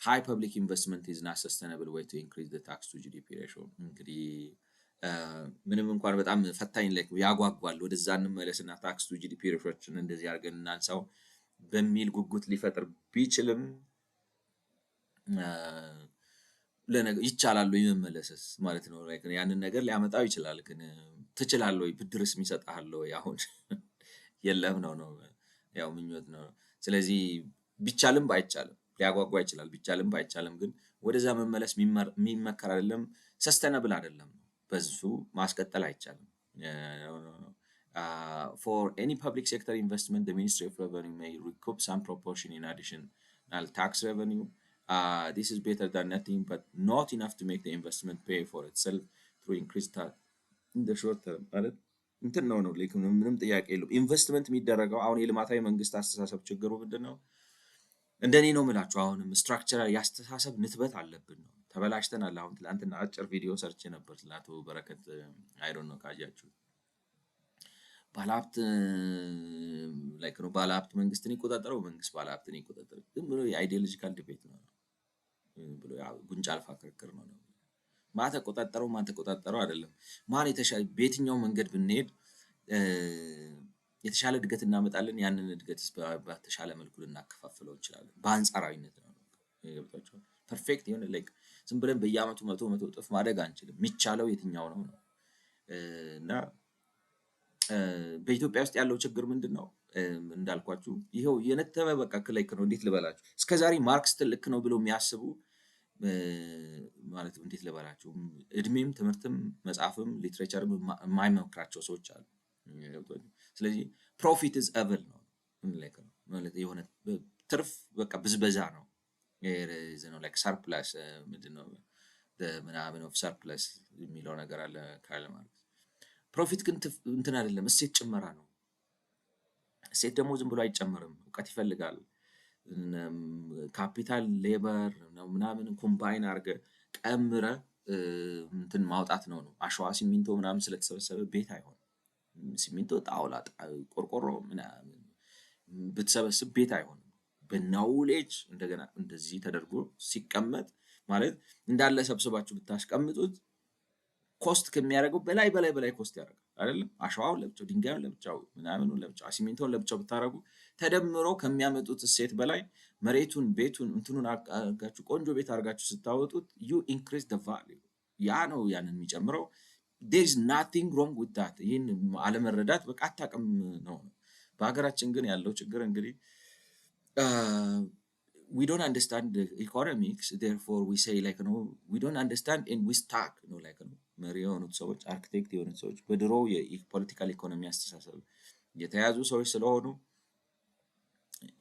high public investment is not sustainable way to increase the tax to GDP ratio. እንግዲህ ምንም እንኳን በጣም ፈታኝ ላይ ያጓጓል ወደዛ እንመለስና ታክስ ቱ ጂዲፒ ሬሾችን እንደዚህ አድርገን እናንሳው በሚል ጉጉት ሊፈጥር ቢችልም ይቻላል ወይ መመለስስ ማለት ነው። ያንን ነገር ሊያመጣው ይችላል። ግን ትችላለህ ወይ? ብድርስ የሚሰጥሃል ወይ? አሁን የለም ነው ያው ምኞት ነው። ስለዚህ ቢቻልም ባይቻልም ሊያጓጓ ይችላል። ቢቻልም ባይቻልም ግን ወደዛ መመለስ የሚመከር አይደለም፣ ሰስተነብል አይደለም። በሱ ማስቀጠል አይቻልም። For any public sector investment, the Ministry of Revenue may recoup some proportion in additional tax revenue. This is better than nothing, but not enough to make the investment pay for itself through increased tax in the short term. እንትን ነው ምንም ጥያቄ የለውም። ኢንቨስትመንት የሚደረገው አሁን የልማታዊ መንግስት አስተሳሰብ ችግሩ ምንድን ነው? እንደኔ ነው የምላችሁ። አሁንም ስትራክቸራል ያስተሳሰብ ንትበት አለብን ነው። ተበላሽተናል። አሁን ትላንትና አጭር ቪዲዮ ሰርቼ ነበር ለአቶ በረከት አይዶን ነው ካያችሁ። ባለሀብት ላይክ ነው ባለሀብት መንግስትን ይቆጣጠረው፣ መንግስት ባለሀብትን ይቆጣጠረው። ዝም ብሎ የአይዲዮሎጂካል ዲቤት ነው ብሎ ጉንጫ አልፋ ክርክር ነው። ማን ተቆጣጠረው አይደለም። ማን የተሻለ በየትኛው መንገድ ብንሄድ የተሻለ እድገት እናመጣለን። ያንን እድገትስ በተሻለ መልኩ ልናከፋፍለው እንችላለን። በአንጻራዊነት ነው ገብቷችኋል። ፐርፌክት የሆነ ላይክ ዝም ብለን በየአመቱ መቶ እጥፍ ማደግ አንችልም። የሚቻለው የትኛው ነው ነው እና በኢትዮጵያ ውስጥ ያለው ችግር ምንድን ነው? እንዳልኳችሁ ይኸው የነተበ በቃ ክላይክ ነው። እንዴት ልበላችሁ? እስከዛሬ ማርክስ ትልቅ ነው ብለው የሚያስቡ ማለት እንዴት ልበላችሁ? እድሜም ትምህርትም መጽሐፍም ሊትሬቸርም የማይመክራቸው ሰዎች አሉ። ስለዚህ ፕሮፊት ኢዝ ኤቭል ነው ማለት የሆነ ትርፍ በቃ ብዝበዛ ነው ነው ላይክ ሰርፕለስ ምንድን ነው ምናምን ኦፍ ሰርፕለስ የሚለው ነገር አለ ካርል ማርክስ። ፕሮፊት ግን እንትን አይደለም፣ እሴት ጭመራ ነው። እሴት ደግሞ ዝም ብሎ አይጨመርም፣ እውቀት ይፈልጋል። ካፒታል ሌበር ምናምን ኮምባይን አድርገ ቀምረ እንትን ማውጣት ነው ነው። አሸዋ ሲሚንቶ ምናምን ስለተሰበሰበ ቤት አይሆንም። ሲሚንቶ ጣውላ ቆርቆሮ ምናምን ብትሰበስብ ቤት አይሆንም። በናውሌጅ እንደገና እንደዚህ ተደርጎ ሲቀመጥ ማለት እንዳለ ሰብስባችሁ ብታስቀምጡት ኮስት ከሚያደርገው በላይ ኮስት ያደርጋል አይደለም። አሸዋውን ለብቻው፣ ድንጋዩን ለብቻው፣ ምናምኑን ለብቻው፣ ሲሚንቶን ለብቻው ብታረጉ ተደምሮ ከሚያመጡት እሴት በላይ መሬቱን፣ ቤቱን እንትኑን አርጋችሁ ቆንጆ ቤት አርጋችሁ ስታወጡት ዩ ኢንክሪዝ ዘ ቫልዩ። ያ ነው ያንን የሚጨምረው። there is nothing wrong with that። ይህን አለመረዳት በቃ አታውቅም ነው። በሀገራችን ግን ያለው ችግር እንግዲህ we don't understand the economics, therefore we say like no we don't understand and we stuck no like no መሪ የሆኑት ሰዎች አርክቴክት የሆኑት ሰዎች በድሮ የፖለቲካል ኢኮኖሚ አስተሳሰብ የተያዙ ሰዎች ስለሆኑ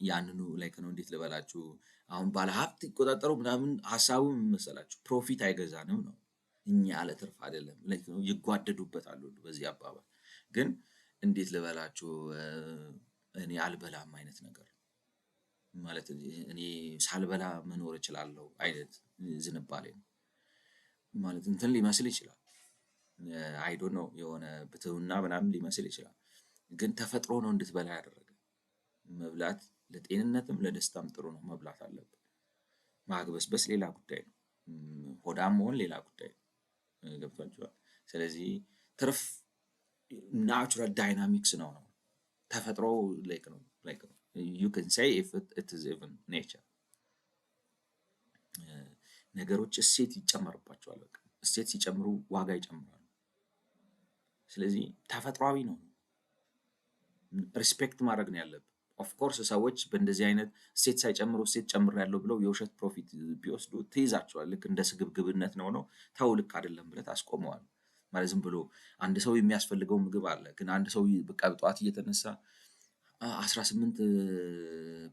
ያንኑ ላይክ ነው እንዴት ልበላችሁ አሁን ባለሀብት ይቆጣጠሩ ምናምን ሀሳቡ ምን መሰላችሁ? ፕሮፊት አይገዛንም ነው። እኛ ያለ ትርፍ አይደለም ላይክ ነው ይጓደዱበታል በዚህ አባባል። ግን እንዴት ልበላችሁ እኔ አልበላም አይነት ነገር ማለት እኔ ሳልበላ መኖር እችላለሁ አይነት ዝንባሌ ነው ማለት እንትን ሊመስል ይችላል። አይ ዶንት ኖ የሆነ ብትውና ምናምን ሊመስል ይችላል። ግን ተፈጥሮ ነው እንድትበላ ያደረገ። መብላት ለጤንነትም ለደስታም ጥሩ ነው። መብላት አለብን። ማግበስበስ ሌላ ጉዳይ ነው። ሆዳም መሆን ሌላ ጉዳይ ነው። ገብቷችኋል? ስለዚህ ትርፍ ናቹራል ዳይናሚክስ ነው ነው ተፈጥሮ ላይክ ነው you can say if it is even nature። ነገሮች እሴት ይጨመርባቸዋል። በቃ እሴት ሲጨምሩ ዋጋ ይጨምራሉ። ስለዚህ ተፈጥሯዊ ነው። ሪስፔክት ማድረግ ነው ያለብን። ኦፍ ኮርስ ሰዎች በእንደዚህ አይነት እሴት ሳይጨምሩ እሴት ጨምሬያለሁ ብለው የውሸት ፕሮፊት ቢወስዱ ትይዛቸዋል። ልክ እንደ ስግብግብነት ነው ነው ተው ልክ አይደለም ብለህ ታስቆመዋል። ማለት ዝም ብሎ አንድ ሰው የሚያስፈልገው ምግብ አለ። ግን አንድ ሰው በቃ ጠዋት እየተነሳ 18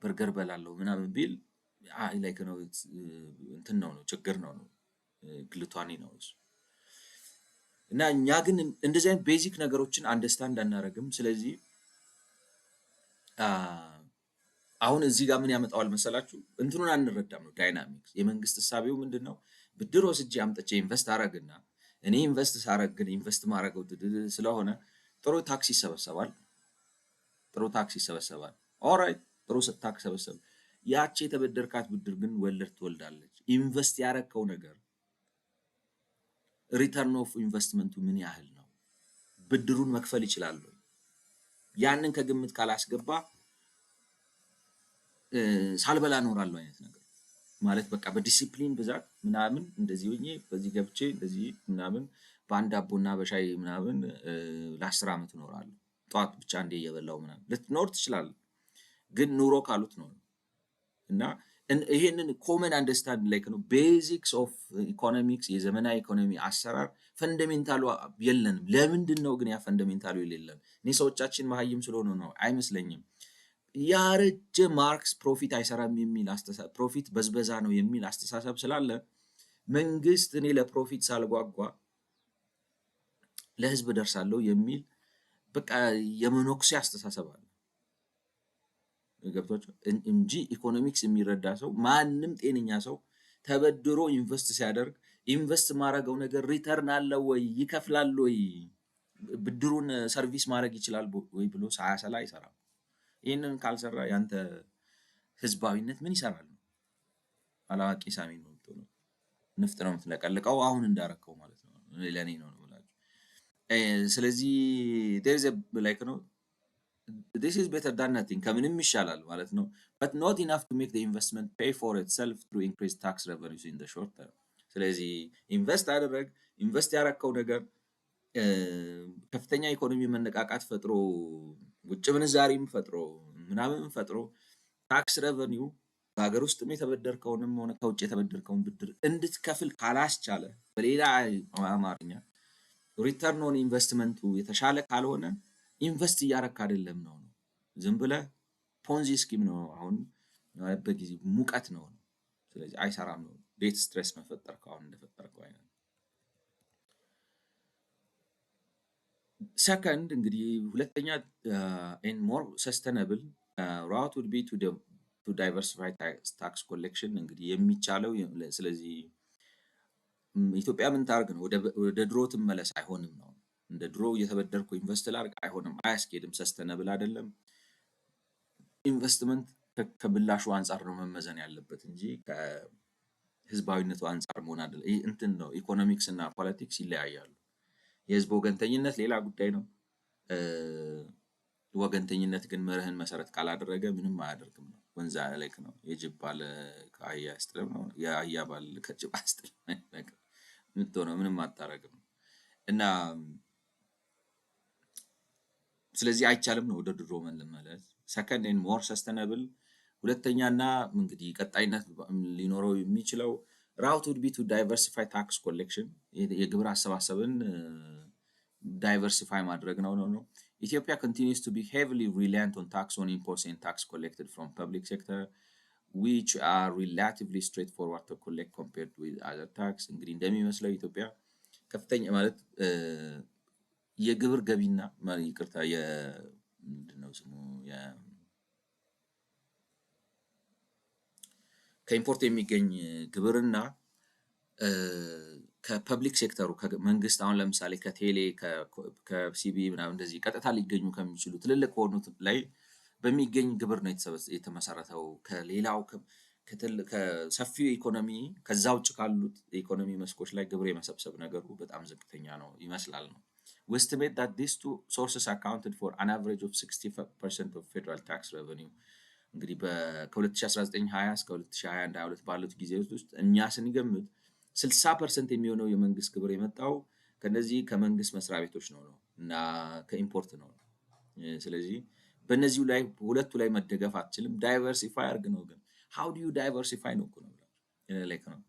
በርገር በላለሁ ምናምን ቢል ላይክ ነው እንትን ነው ችግር ነው ግልቷኒ ነው እሱ። እና እኛ ግን እንደዚህ አይነት ቤዚክ ነገሮችን አንደርስታንድ አናደርግም። ስለዚህ አሁን እዚህ ጋር ምን ያመጣዋል መሰላችሁ? እንትኑን አንረዳም ነው ዳይናሚክስ። የመንግስት እሳቤው ምንድን ነው? ብድር ወስጄ አምጥቼ ኢንቨስት አረግና እኔ ኢንቨስት ሳረግ ግን ኢንቨስት ማረገው ስለሆነ ጥሩ ታክስ ይሰበሰባል። ጥሩ ታክስ ይሰበሰባል። ኦራይት ጥሩ ታክስ ሰበሰብ። ያቺ የተበደርካት ብድር ግን ወለድ ትወልዳለች። ኢንቨስት ያረከው ነገር ሪተርን ኦፍ ኢንቨስትመንቱ ምን ያህል ነው? ብድሩን መክፈል ይችላል? ያንን ከግምት ካላስገባ ሳልበላ እኖራለሁ አይነት ነገር ማለት በቃ በዲሲፕሊን ብዛት ምናምን እንደዚህ ሆኜ በዚህ ገብቼ እንደዚህ ምናምን በአንድ አቦና በሻይ ምናምን ለ10 ዓመት እኖራለሁ። ጠዋት ብቻ እንደ እየበላው ምናምን ልትኖር ትችላለህ። ግን ኑሮ ካሉት ነው። እና ይሄንን ኮመን አንደርስታንድ ላይክ ነው ቤዚክስ ኦፍ ኢኮኖሚክስ የዘመናዊ ኢኮኖሚ አሰራር ፈንዳሜንታሉ የለንም። ለምንድን ነው ግን ያ ፈንዳሜንታሉ የሌለን? እኔ ሰዎቻችን መሀይም ስለሆኑ ነው አይመስለኝም። ያረጀ ማርክስ ፕሮፊት አይሰራም የሚል አስተሳሰብ፣ ፕሮፊት በዝበዛ ነው የሚል አስተሳሰብ ስላለ መንግስት እኔ ለፕሮፊት ሳልጓጓ ለህዝብ ደርሳለሁ የሚል በቃ የመኖክሴ አስተሳሰብ አለ። ገብቷቸው እንጂ ኢኮኖሚክስ የሚረዳ ሰው ማንም ጤነኛ ሰው ተበድሮ ኢንቨስት ሲያደርግ ኢንቨስት ማድረገው ነገር ሪተርን አለው ወይ ይከፍላል ወይ ብድሩን ሰርቪስ ማድረግ ይችላል ወይ ብሎ ሳያሰላ አይሰራም። ይህንን ካልሰራ ያንተ ህዝባዊነት ምን ይሰራል? አላዋቂ ሳሚ ነው የምትሆነው። ንፍጥ ነው የምትለቀልቀው አሁን እንዳረከው ማለት ነው። ለኔ ነው ብላችሁ ስለዚህ there is a like ነው this is better than nothing ከምንም ይሻላል ማለት ነው። but not enough to make the investment pay for itself through increased tax revenues in the short term። ስለዚህ ኢንቨስት ያረከው ነገር ከፍተኛ ኢኮኖሚ መነቃቃት ፈጥሮ ውጭ ምንዛሪም ፈጥሮ ምናምን ፈጥሮ ታክስ ሬቨኒው በሀገር ውስጥም የተበደርከውንም ሆነ ከውጭ የተበደርከውን ብድር እንድትከፍል ካላስቻለ፣ በሌላ አማርኛ ሪተርን ኦን ኢንቨስትመንቱ የተሻለ ካልሆነ ኢንቨስት እያረክ አይደለም ነው። ዝም ብለህ ፖንዚ ስኪም ነው አሁን በጊዜ ሙቀት ነው። ስለዚህ አይሰራም ነው። ዴት ስትሬስ ነው ፈጠርከው አሁን እንደፈጠርከው አይነት። ሰከንድ እንግዲህ ሁለተኛ and more sustainable route would be to diversify tax collection እንግዲህ የሚቻለው ስለዚህ ኢትዮጵያ ምን ታርግ ነው? ወደ ድሮ ትመለስ አይሆንም ነው። እንደ ድሮ እየተበደርኩ ኢንቨስት ላርግ አይሆንም፣ አያስኬድም፣ ሰስተነብል አይደለም። ኢንቨስትመንት ከብላሹ አንጻር ነው መመዘን ያለበት እንጂ ከህዝባዊነቱ አንጻር መሆን አይደለም። ይሄ እንትን ነው። ኢኮኖሚክስ እና ፖለቲክስ ይለያያሉ። የህዝብ ወገንተኝነት ሌላ ጉዳይ ነው። ወገንተኝነት ግን መርህን መሰረት ካላደረገ ምንም አያደርግም ነው። ወንዛ ላይክ ነው። የጅብ ባል ከአህያ ያስጥልም ነው። የአህያ ባል ከጅብ ያስጥልም ነው። ምትሆነው ምንም አታረግም እና ስለዚህ አይቻልም ነው ወደ ድሮ መለስ። ሰከንድ ኤንድ ሞር ሰስተነብል ሁለተኛና እንግዲህ ቀጣይነት ሊኖረው የሚችለው route would be to diversify tax collection የግብር አሰባሰብን ዳይቨርሲፋይ ማድረግ ነው። Ethiopia continues to be heavily reliant on tax on imports and tax collected from public sector which are relatively straightforward to collect compared with other tax። እንግዲህ እንደሚመስለው ኢትዮጵያ ከፍተኛ ማለት የግብር ገቢና ይቅርታ ምንድነው ስሙ ከኢምፖርት የሚገኝ ግብርና ከፐብሊክ ሴክተሩ ከመንግስት አሁን ለምሳሌ ከቴሌ ከሲቢ ምናምን እንደዚህ ቀጥታ ሊገኙ ከሚችሉ ትልልቅ ሆኑት ላይ በሚገኝ ግብር ነው የተመሰረተው። ከሌላው ከሰፊው ኢኮኖሚ ከዛ ውጭ ካሉት ኢኮኖሚ መስኮች ላይ ግብር የመሰብሰብ ነገሩ በጣም ዝቅተኛ ነው ይመስላል ነው። We estimate that these two sources accounted for an average of 60% of federal tax revenue። እንግዲህ ከ2019-20 እስከ 2021-22 ባሉት ጊዜዎች ውስጥ እኛ ስንገምት 60% የሚሆነው የመንግስት ግብር የመጣው ከነዚህ ከመንግስት መስሪያ ቤቶች ነው እና ከኢምፖርት ነው። ስለዚህ በእነዚሁ ላይ ሁለቱ ላይ መደገፍ አትችልም። ዳይቨርሲፋይ አርግ ነው። ግን how do you diversify ነው ነው ላይክ ነው።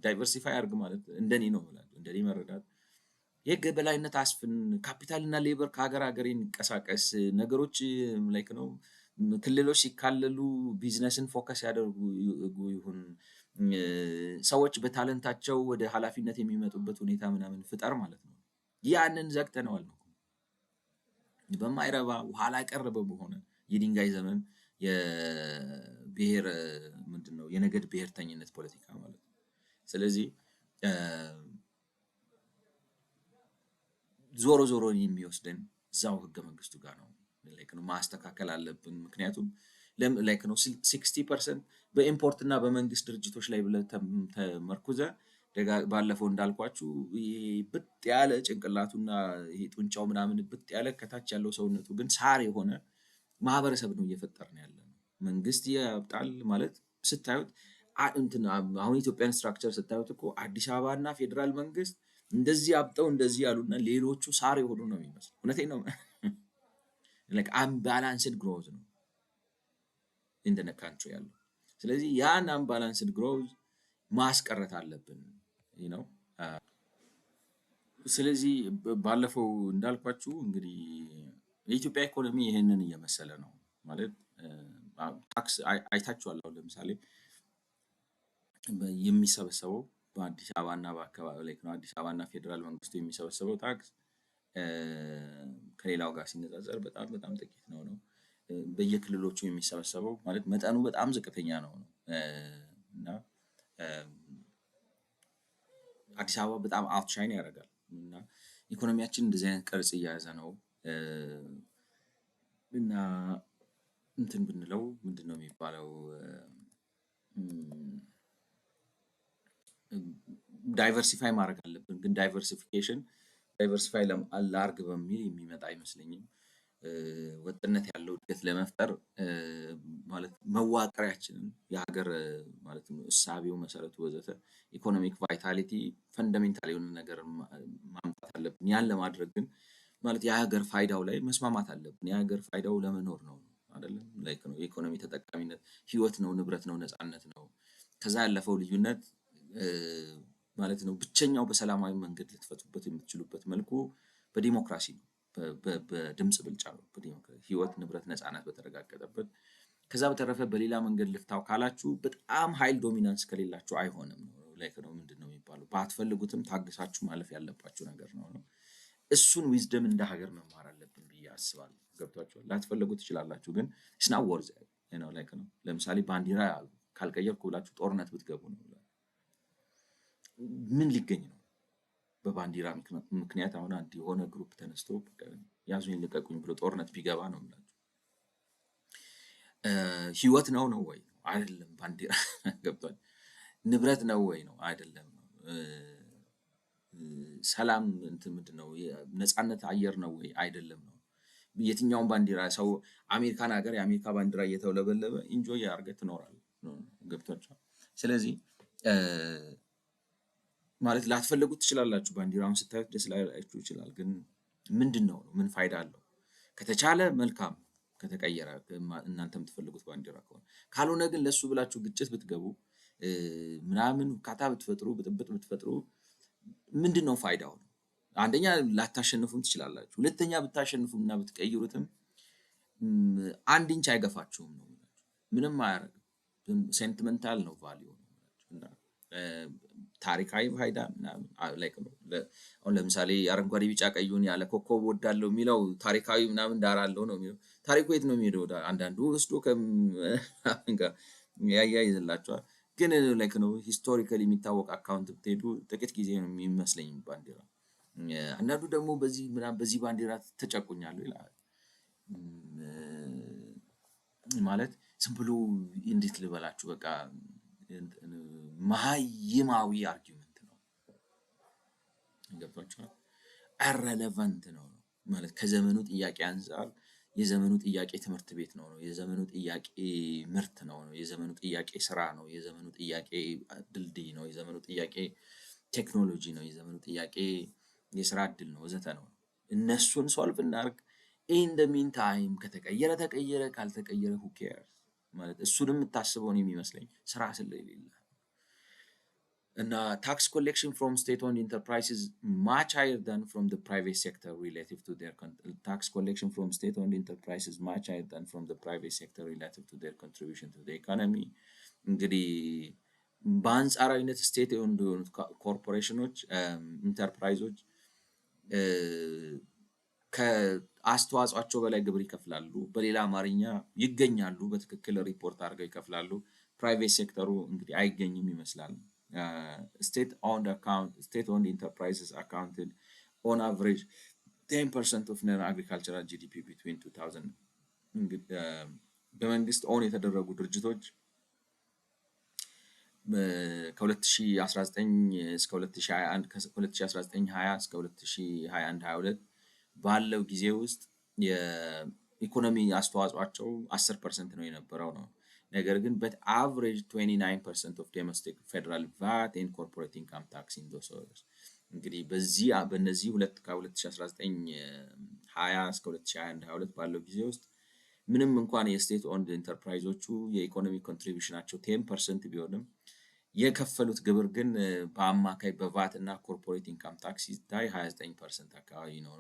ዳይቨርሲፋይ አርግ ማለት እንደኔ ነው ማለት እንደኔ መረዳት የህግ በላይነት አስፍን፣ ካፒታልና ሌበር ከሀገር ሀገር የሚንቀሳቀስ ነገሮች ላይክ ነው። ክልሎች ሲካለሉ ቢዝነስን ፎከስ ያደርጉ ይሁን፣ ሰዎች በታለንታቸው ወደ ኃላፊነት የሚመጡበት ሁኔታ ምናምን ፍጠር ማለት ነው። ያንን ዘግተነዋል ነው በማይረባ ኋላ ቀር በሆነ የድንጋይ ዘመን የብሔር ምንድነው የነገድ ብሔርተኝነት ፖለቲካ ማለት ነው። ስለዚህ ዞሮ ዞሮ የሚወስደን እዛው ህገ መንግስቱ ጋር ነው። ላይክ ነው ማስተካከል አለብን። ምክንያቱም ላይክ ነው 60% በኢምፖርት እና በመንግስት ድርጅቶች ላይ ብለ ተመርኩዘ ባለፈው እንዳልኳችሁ ይሄ ብጥ ያለ ጭንቅላቱና ይሄ ጡንቻው ምናምን ብጥ ያለ ከታች ያለው ሰውነቱ ግን ሳር የሆነ ማህበረሰብ ነው እየፈጠርን ያለነው። መንግስት ያብጣል ማለት ስታዩት አሁን ኢትዮጵያን ስትራክቸር ስታዩት እኮ አዲስ አበባ እና ፌደራል መንግስት እንደዚህ አብጠው እንደዚህ ያሉና ሌሎቹ ሳር የሆኑ ነው የሚመስለው። እውነቴን ነው። like unbalanced growth ነው in the country ያለው። ስለዚህ ያን unbalanced growth ማስቀረት አለብን ነው። ስለዚህ ባለፈው እንዳልኳችሁ እንግዲህ የኢትዮጵያ ኢኮኖሚ ይሄንን እየመሰለ ነው ማለት ታክስ አይታችኋል። ለምሳሌ የሚሰበሰበው በአዲስ አበባ እና በአካባቢው ላይ ነው። አዲስ አበባ እና ፌደራል መንግስቱ የሚሰበሰበው ታክስ ከሌላው ጋር ሲነጻጸር በጣም ጥቂት ነው። በየክልሎቹ የሚሰበሰበው ማለት መጠኑ በጣም ዝቅተኛ ነው እና አዲስ አበባ በጣም አውትሻይን ያደርጋል እና ኢኮኖሚያችን እንደዚህ አይነት ቅርጽ እየያዘ ነው እና እንትን ብንለው ምንድነው የሚባለው ዳይቨርሲፋይ ማድረግ አለብን። ግን ዳይቨርሲፋይ ላርግ በሚል የሚመጣ አይመስለኝም። ወጥነት ያለው እድገት ለመፍጠር ማለት መዋቅሪያችንን የሀገር ማለት ነው እሳቤው መሰረቱ ወዘተ ኢኮኖሚክ ቫይታሊቲ ፈንዳሜንታል የሆነ ነገር ማምጣት አለብን። ያን ለማድረግ ግን ማለት የሀገር ፋይዳው ላይ መስማማት አለብን። የሀገር ፋይዳው ለመኖር ነው አይደለም ላይክ ነው የኢኮኖሚ ተጠቃሚነት ህይወት ነው፣ ንብረት ነው፣ ነፃነት ነው። ከዛ ያለፈው ልዩነት ማለት ነው ብቸኛው በሰላማዊ መንገድ ልትፈቱበት የምትችሉበት መልኩ በዲሞክራሲ ነው። በድምጽ ብልጫ ነው። በዲሞክራሲ ህይወት፣ ንብረት፣ ነፃነት በተረጋገጠበት። ከዛ በተረፈ በሌላ መንገድ ልፍታው ካላችሁ በጣም ኃይል ዶሚናንስ ከሌላችሁ አይሆንም ነው። ላይክ ነው ምንድነው የሚባለው ባትፈልጉትም ታግሳችሁ ማለፍ ያለባችሁ ነገር ነው። እሱን ዊዝደም እንደ ሀገር መማር አለብን ብዬ አስባለሁ። ገብቷችኋል? ላትፈልጉ ትችላላችሁ፣ ግን ኢትስ ናት ወርዝ ነው። ላይክ ነው ለምሳሌ ባንዲራ ካልቀየርኩ ብላችሁ ጦርነት ብትገቡ ነው ምን ሊገኝ ነው? በባንዲራ ምክንያት አሁን አንድ የሆነ ግሩፕ ተነስቶ ያዙኝ ልቀቁኝ ብሎ ጦርነት ቢገባ ነው የምላችሁ። ህይወት ነው ወይ? አይደለም። ባንዲራ ገብቷል። ንብረት ነው ወይ? ነው አይደለም። ሰላም እንትን ምንድነው? ነፃነት አየር ነው ወይ? አይደለም ነው። የትኛውም ባንዲራ ሰው አሜሪካን ሀገር የአሜሪካ ባንዲራ እየተውለበለበ ኢንጆይ አድርገህ ትኖራለህ። ገብቷችኋል? ስለዚህ ማለት ላትፈልጉት ትችላላችሁ። ባንዲራውን ስታዩት ደስ ላይላችሁ ይችላል። ግን ምንድነው ነው? ምን ፋይዳ አለው? ከተቻለ መልካም ከተቀየረ እናንተ የምትፈልጉት ባንዲራ ከሆነ፣ ካልሆነ ግን ለሱ ብላችሁ ግጭት ብትገቡ ምናምን ካታ ብትፈጥሩ ብጥብጥ ብትፈጥሩ ምንድነው ፋይዳው? አንደኛ ላታሸንፉም ትችላላችሁ። ሁለተኛ ብታሸንፉም እና ብትቀይሩትም አንድ ኢንች አይገፋችሁም ነው። ምንም አያደርግም። ሴንቲመንታል ነው ቫልዩ ነው እና ታሪካዊ ፋይዳ ምናምን ላይክ ነው። አሁን ለምሳሌ አረንጓዴ ቢጫ ቀዩን ያለ ኮከብ ወዳለው የሚለው ታሪካዊ ምናምን ዳራ አለው ነው የሚለው። ታሪኩ የት ነው የሚሄደው? አንዳንዱ ወስዶ ጋር ያያይዝላቸዋል። ግን ላይክ ነው ሂስቶሪካሊ የሚታወቅ አካውንት ብትሄዱ ጥቂት ጊዜ ነው የሚመስለኝ ባንዲራ። አንዳንዱ ደግሞ በዚህ ባንዲራ ተጨቁኛለሁ ይላል። ማለት ዝም ብሎ እንዴት ልበላችሁ በቃ መሃይማዊ አርጊውመንት ነው። ገብቷችኋል? ኢረሌቫንት ነው ማለት ከዘመኑ ጥያቄ አንፃር የዘመኑ ጥያቄ ትምህርት ቤት ነው። የዘመኑ ጥያቄ ምርት ነው። የዘመኑ ጥያቄ ስራ ነው። የዘመኑ ጥያቄ ድልድይ ነው። የዘመኑ ጥያቄ ቴክኖሎጂ ነው። የዘመኑ ጥያቄ የስራ እድል ነው ወዘተ ነው። እነሱን ሶልቭ እናድርግ። ኢን ዘ ሚን ታይም ከተቀየረ ተቀየረ፣ ካልተቀየረ who cares ማለት እሱንም የምታስበውን የሚመስለኝ ስራ ስለሌለ እና ታክስ ኮሌክሽን from state-owned enterprises much higher than from the private sector relative to their tax collection from state-owned enterprises much higher than from the private sector relative to their contribution to the economy። እንግዲህ በአንጻራዊነት ስቴት ኦውንድ የሆኑት ኮርፖሬሽኖች ኢንተርፕራይዞች ከአስተዋጽኦአቸው በላይ ግብር ይከፍላሉ። በሌላ አማርኛ ይገኛሉ፣ በትክክል ሪፖርት አድርገው ይከፍላሉ። ፕራይቬት ሴክተሩ እንግዲህ አይገኝም ይመስላል። state owned enterprises accounted on average 10% of non-agricultural GDP between 2000 በመንግስት ኦን የተደረጉ ድርጅቶች ከ2019 እስከ 2021 ከ2019-20 እስከ 2021-22 ባለው ጊዜ ውስጥ የኢኮኖሚ አስተዋጽኦአቸው 10% ነው የነበረው ነው። ነገር ግን በአቨሬጅ 29% of domestic federal VAT and corporate income tax in those years። እንግዲህ በእነዚህ ከ2019-20 እስከ 2021-22 ባለው ጊዜ ውስጥ ምንም እንኳን የስቴት ኦንድ ኢንተርፕራይዞቹ የኢኮኖሚ ኮንትሪቢዩሽናቸው 10% ቢሆንም የከፈሉት ግብር ግን በአማካይ በቫት እና ኮርፖሬት ኢንካም ታክስ ሲታይ 29% አካባቢ ነው።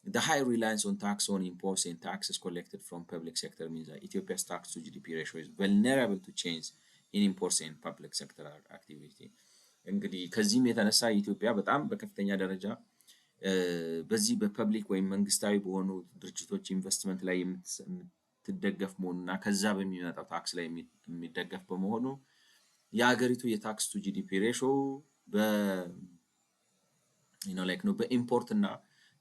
The high reliance on tax on imports and taxes collected from public sector means that Ethiopia's tax to GDP ratio is vulnerable to change in imports and public sector activity። እንግዲህ ከዚህም የተነሳ ኢትዮጵያ በጣም በከፍተኛ ደረጃ በዚህ በፐብሊክ ወይም መንግስታዊ በሆኑ ድርጅቶች ኢንቨስትመንት ላይ የምትደገፍ መሆኑና ከዛ በሚመጣው ታክስ ላይ የሚደገፍ በመሆኑ የሀገሪቱ የታክስ ቱ ጂዲፒ ሬሽዮ በኢምፖርት እና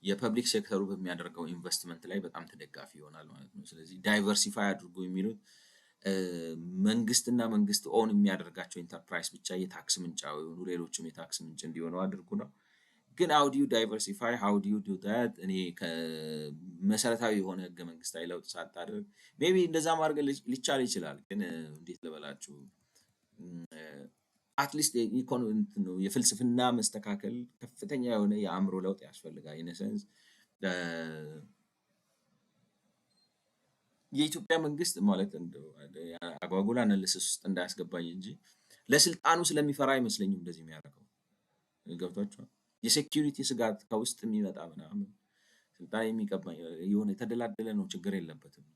የፐብሊክ ሴክተሩ በሚያደርገው ኢንቨስትመንት ላይ በጣም ተደጋፊ ይሆናል ማለት ነው። ስለዚህ ዳይቨርሲፋይ አድርጎ የሚሉት መንግስትና መንግስት ኦን የሚያደርጋቸው ኢንተርፕራይዝ ብቻ የታክስ ምንጭ የሆኑ ሌሎችም የታክስ ምንጭ እንዲሆኑ አድርጉ ነው። ግን how do you diversify how do you do that? እኔ ከመሰረታዊ የሆነ ህገ መንግስታዊ ለውጥ ሳታደርግ ሜቢ እንደዛ ማድረግ ሊቻል ይችላል። ግን እንዴት ልበላችሁ አትሊስት የፍልስፍና መስተካከል ከፍተኛ የሆነ የአእምሮ ለውጥ ያስፈልጋል። ኢን ሰንስ የኢትዮጵያ መንግስት ማለት እንደው አጓጉል አናሊሲስ ውስጥ እንዳያስገባኝ እንጂ ለስልጣኑ ስለሚፈራ አይመስለኝም እንደዚህ የሚያደርገው። ገብቷችኋል? የሴኪዩሪቲ ስጋት ከውስጥ የሚመጣ ምናምን ስልጣን የሚቀባኝ የሆነ የተደላደለ ነው፣ ችግር የለበትም።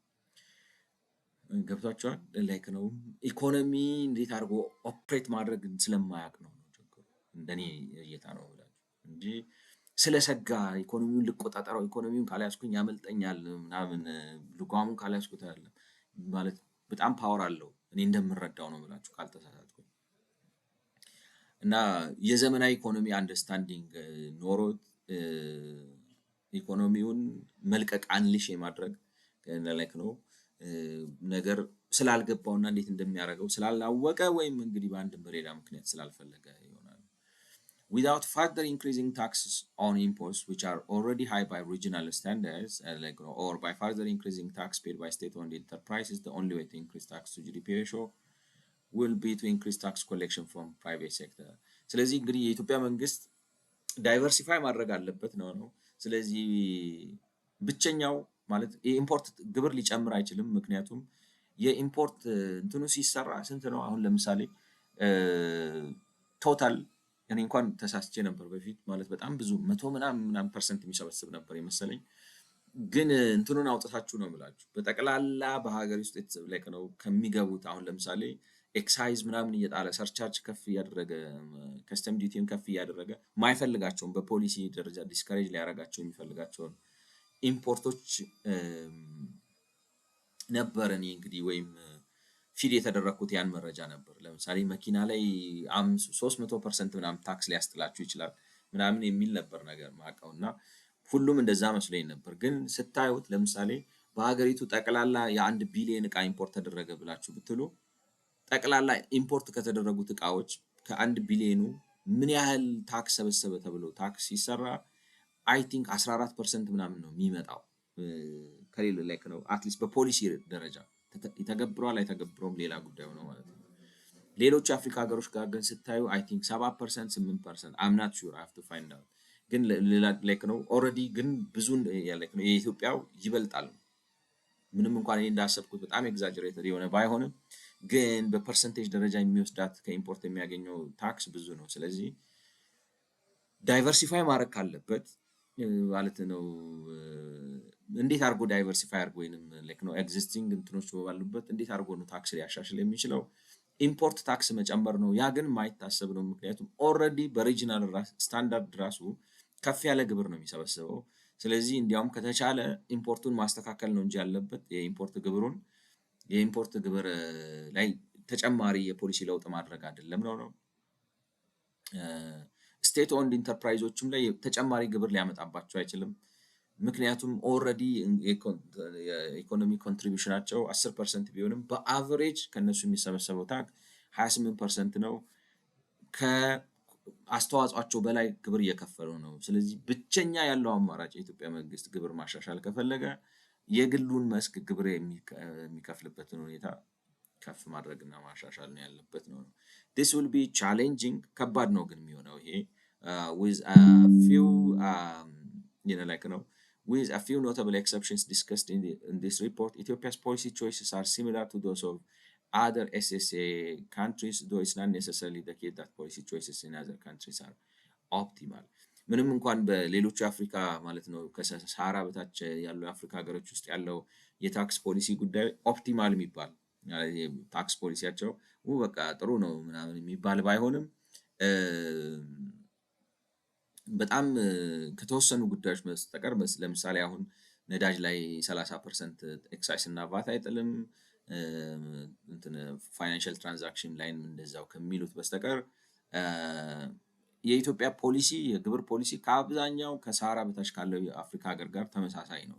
ገብቷችኋል? ላይክ ነው ኢኮኖሚ እንዴት አድርጎ ኦፕሬት ማድረግ ስለማያውቅ ነው ችግሩ። እንደኔ እይታ ነው ብላችሁ እንጂ ስለሰጋ ኢኮኖሚውን ልቆጣጠረው ኢኮኖሚውን ካልያዝኩኝ ያመልጠኛል ምናምን ልጓሙን ካልያዝኩት አይደለም ማለት በጣም ፓወር አለው እኔ እንደምረዳው ነው ብላችሁ ካልተሳሳትኩኝ እና የዘመናዊ ኢኮኖሚ አንደርስታንዲንግ ኖሮት ኢኮኖሚውን መልቀቅ አንሊሽ የማድረግ ላይክ ነው ነገር ስላልገባውና እንዴት እንደሚያደርገው ስላላወቀ ወይም እንግዲህ በአንድም በሌላ ምክንያት ስላልፈለገ ይሆናል። Without further increasing taxes on imports, which are already high by regional standards, or by further increasing tax paid by state-owned enterprises, the only way to increase tax to GDP ratio will be to increase tax collection from private sector. ስለዚህ እንግዲህ የኢትዮጵያ መንግስት ዳይቨርሲፋይ ማድረግ አለበት ነው። ስለዚህ ብቸኛው ማለት የኢምፖርት ግብር ሊጨምር አይችልም። ምክንያቱም የኢምፖርት እንትኑ ሲሰራ ስንት ነው? አሁን ለምሳሌ ቶታል እኔ እንኳን ተሳስቼ ነበር በፊት ማለት በጣም ብዙ 100 ምናምን ፐርሰንት የሚሰበስብ ነበር የመሰለኝ። ግን እንትኑን አውጥታችሁ ነው የምላችሁ በጠቅላላ በሀገር ውስጥ ላይ ነው ከሚገቡት አሁን ለምሳሌ ኤክሳይዝ ምናምን እየጣለ ሰርቻርጅ ከፍ እያደረገ ከስተም ዲዩቲም ከፍ እያደረገ ማይፈልጋቸውን በፖሊሲ ደረጃ ዲስከሬጅ ሊያደርጋቸው የሚፈልጋቸውን ኢምፖርቶች ነበር። እኔ እንግዲህ ወይም ፊድ የተደረኩት ያን መረጃ ነበር። ለምሳሌ መኪና ላይ 300% ምናምን ታክስ ሊያስጥላችሁ ይችላል ምናምን የሚል ነበር ነገር ማቀው እና ሁሉም እንደዛ መስሎኝ ነበር። ግን ስታዩት ለምሳሌ በሀገሪቱ ጠቅላላ የ1 ቢሊዮን ዕቃ ኢምፖርት ተደረገ ብላችሁ ብትሉ ጠቅላላ ኢምፖርት ከተደረጉት ዕቃዎች ከ1 ቢሊዮኑ ምን ያህል ታክስ ሰበሰበ ተብሎ ታክስ ሲሰራ አይ ቲንክ 14% ምናምን ነው የሚመጣው። ከሌላ ላይክ ነው አትሊስት በፖሊሲ ደረጃ ይተገብሯል አይተገብሩም ሌላ ጉዳይ ነው ማለት ነው። ሌሎች የአፍሪካ ሀገሮች ጋር ግን ስታዩ አይ ቲንክ 7% 8% I'm not sure I have to find out ግን ላይክ ነው ኦልሬዲ ግን ብዙ ላይክ ነው የኢትዮጵያው ይበልጣል። ምንም እንኳን እኔ እንዳሰብኩት በጣም ኤግዛጀሬትድ የሆነ ባይሆንም ግን በፐርሰንቴጅ ደረጃ የሚወስዳት ከኢምፖርት የሚያገኘው ታክስ ብዙ ነው። ስለዚህ ዳይቨርሲፋይ ማድረግ ካለበት ማለት ነው እንዴት አድርጎ ዳይቨርሲፋይ አድርጎ ወይንም ላይክ ነው ኤግዚስቲንግ እንትኖች ባሉበት እንዴት አድርጎ ነው ታክስ ሊያሻሽል የሚችለው? ኢምፖርት ታክስ መጨመር ነው። ያ ግን ማይታሰብ ነው። ምክንያቱም ኦልሬዲ በሪጂናል ስታንዳርድ ራሱ ከፍ ያለ ግብር ነው የሚሰበስበው። ስለዚህ እንዲያውም ከተቻለ ኢምፖርቱን ማስተካከል ነው እንጂ ያለበት የኢምፖርት ግብር ላይ ተጨማሪ የፖሊሲ ለውጥ ማድረግ አይደለም ነው። ስቴት ኦንድ ኢንተርፕራይዞችም ላይ ተጨማሪ ግብር ሊያመጣባቸው አይችልም። ምክንያቱም ኦልሬዲ የኢኮኖሚ ኮንትሪቢዩሽናቸው 10% ቢሆንም በአቨሬጅ ከነሱ የሚሰበሰበው ታክስ 28% ነው። ከአስተዋጽኦአቸው በላይ ግብር እየከፈሉ ነው። ስለዚህ ብቸኛ ያለው አማራጭ የኢትዮጵያ መንግስት ግብር ማሻሻል ከፈለገ የግሉን መስክ ግብር የሚከፍልበትን ሁኔታ ከፍ ማድረግና ማሻሻል ነው ያለበት ነው። this will be challenging ከባድ ነው ግን የሚሆነው ይሄ with a few like with a few notable exceptions discussed in this report. Ethiopia's policy choices are similar to those of other SSA countries, though it's not necessarily the case that policy choices in other countries are optimal. ምንም እንኳን በሌሎች አፍሪካ ማለት ነው ከሰሃራ በታች ያሉ አፍሪካ ሀገሮች ውስጥ ያለው የታክስ ፖሊሲ ጉዳይ ኦፕቲማል የሚባል ታክስ ፖሊሲያቸው በቃ ጥሩ ነው ምናምን የሚባል ባይሆንም በጣም ከተወሰኑ ጉዳዮች በስተቀር ለምሳሌ አሁን ነዳጅ ላይ 30% ኤክሳይስ እና ቫት አይጥልም። ፋይናንሻል ትራንዛክሽን ላይም እንደዛው ከሚሉት በስተቀር የኢትዮጵያ ፖሊሲ የግብር ፖሊሲ ከአብዛኛው ከሰሃራ በታች ካለው የአፍሪካ ሀገር ጋር ተመሳሳይ ነው።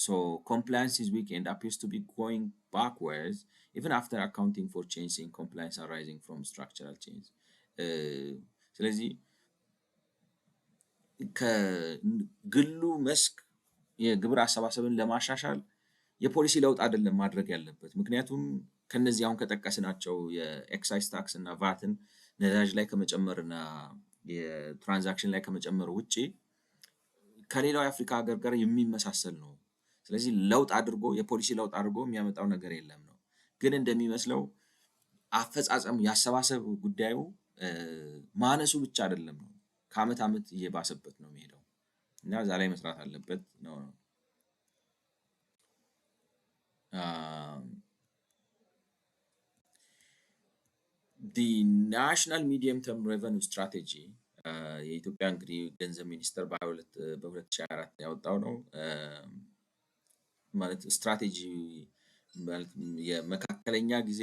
so compliance is weak and appears to be going backwards even after accounting for changes in compliance arising from structural change. ስለዚህ ከግሉ መስክ የግብር አሰባሰብን ለማሻሻል የፖሊሲ ለውጥ አይደለም ማድረግ ያለበት። ምክንያቱም ከነዚህ አሁን ከጠቀስናቸው የኤክሳይዝ ታክስ እና ቫትን ነዳጅ ላይ ከመጨመር እና የትራንዛክሽን ላይ ከመጨመር ውጪ ከሌላው የአፍሪካ ሀገር ጋር የሚመሳሰል ነው። ስለዚህ ለውጥ አድርጎ የፖሊሲ ለውጥ አድርጎ የሚያመጣው ነገር የለም ነው። ግን እንደሚመስለው አፈጻጸም ያሰባሰብ ጉዳዩ ማነሱ ብቻ አይደለም ነው፣ ከአመት አመት እየባሰበት ነው የሚሄደው እና እዛ ላይ መስራት አለበት ነው። ዲ ናሽናል ሚዲየም ተርም ሬቨኒው ስትራቴጂ የኢትዮጵያ እንግዲህ ገንዘብ ሚኒስቴር በ2024 ያወጣው ነው። ማለት ስትራቴጂ ማለት የመካከለኛ ጊዜ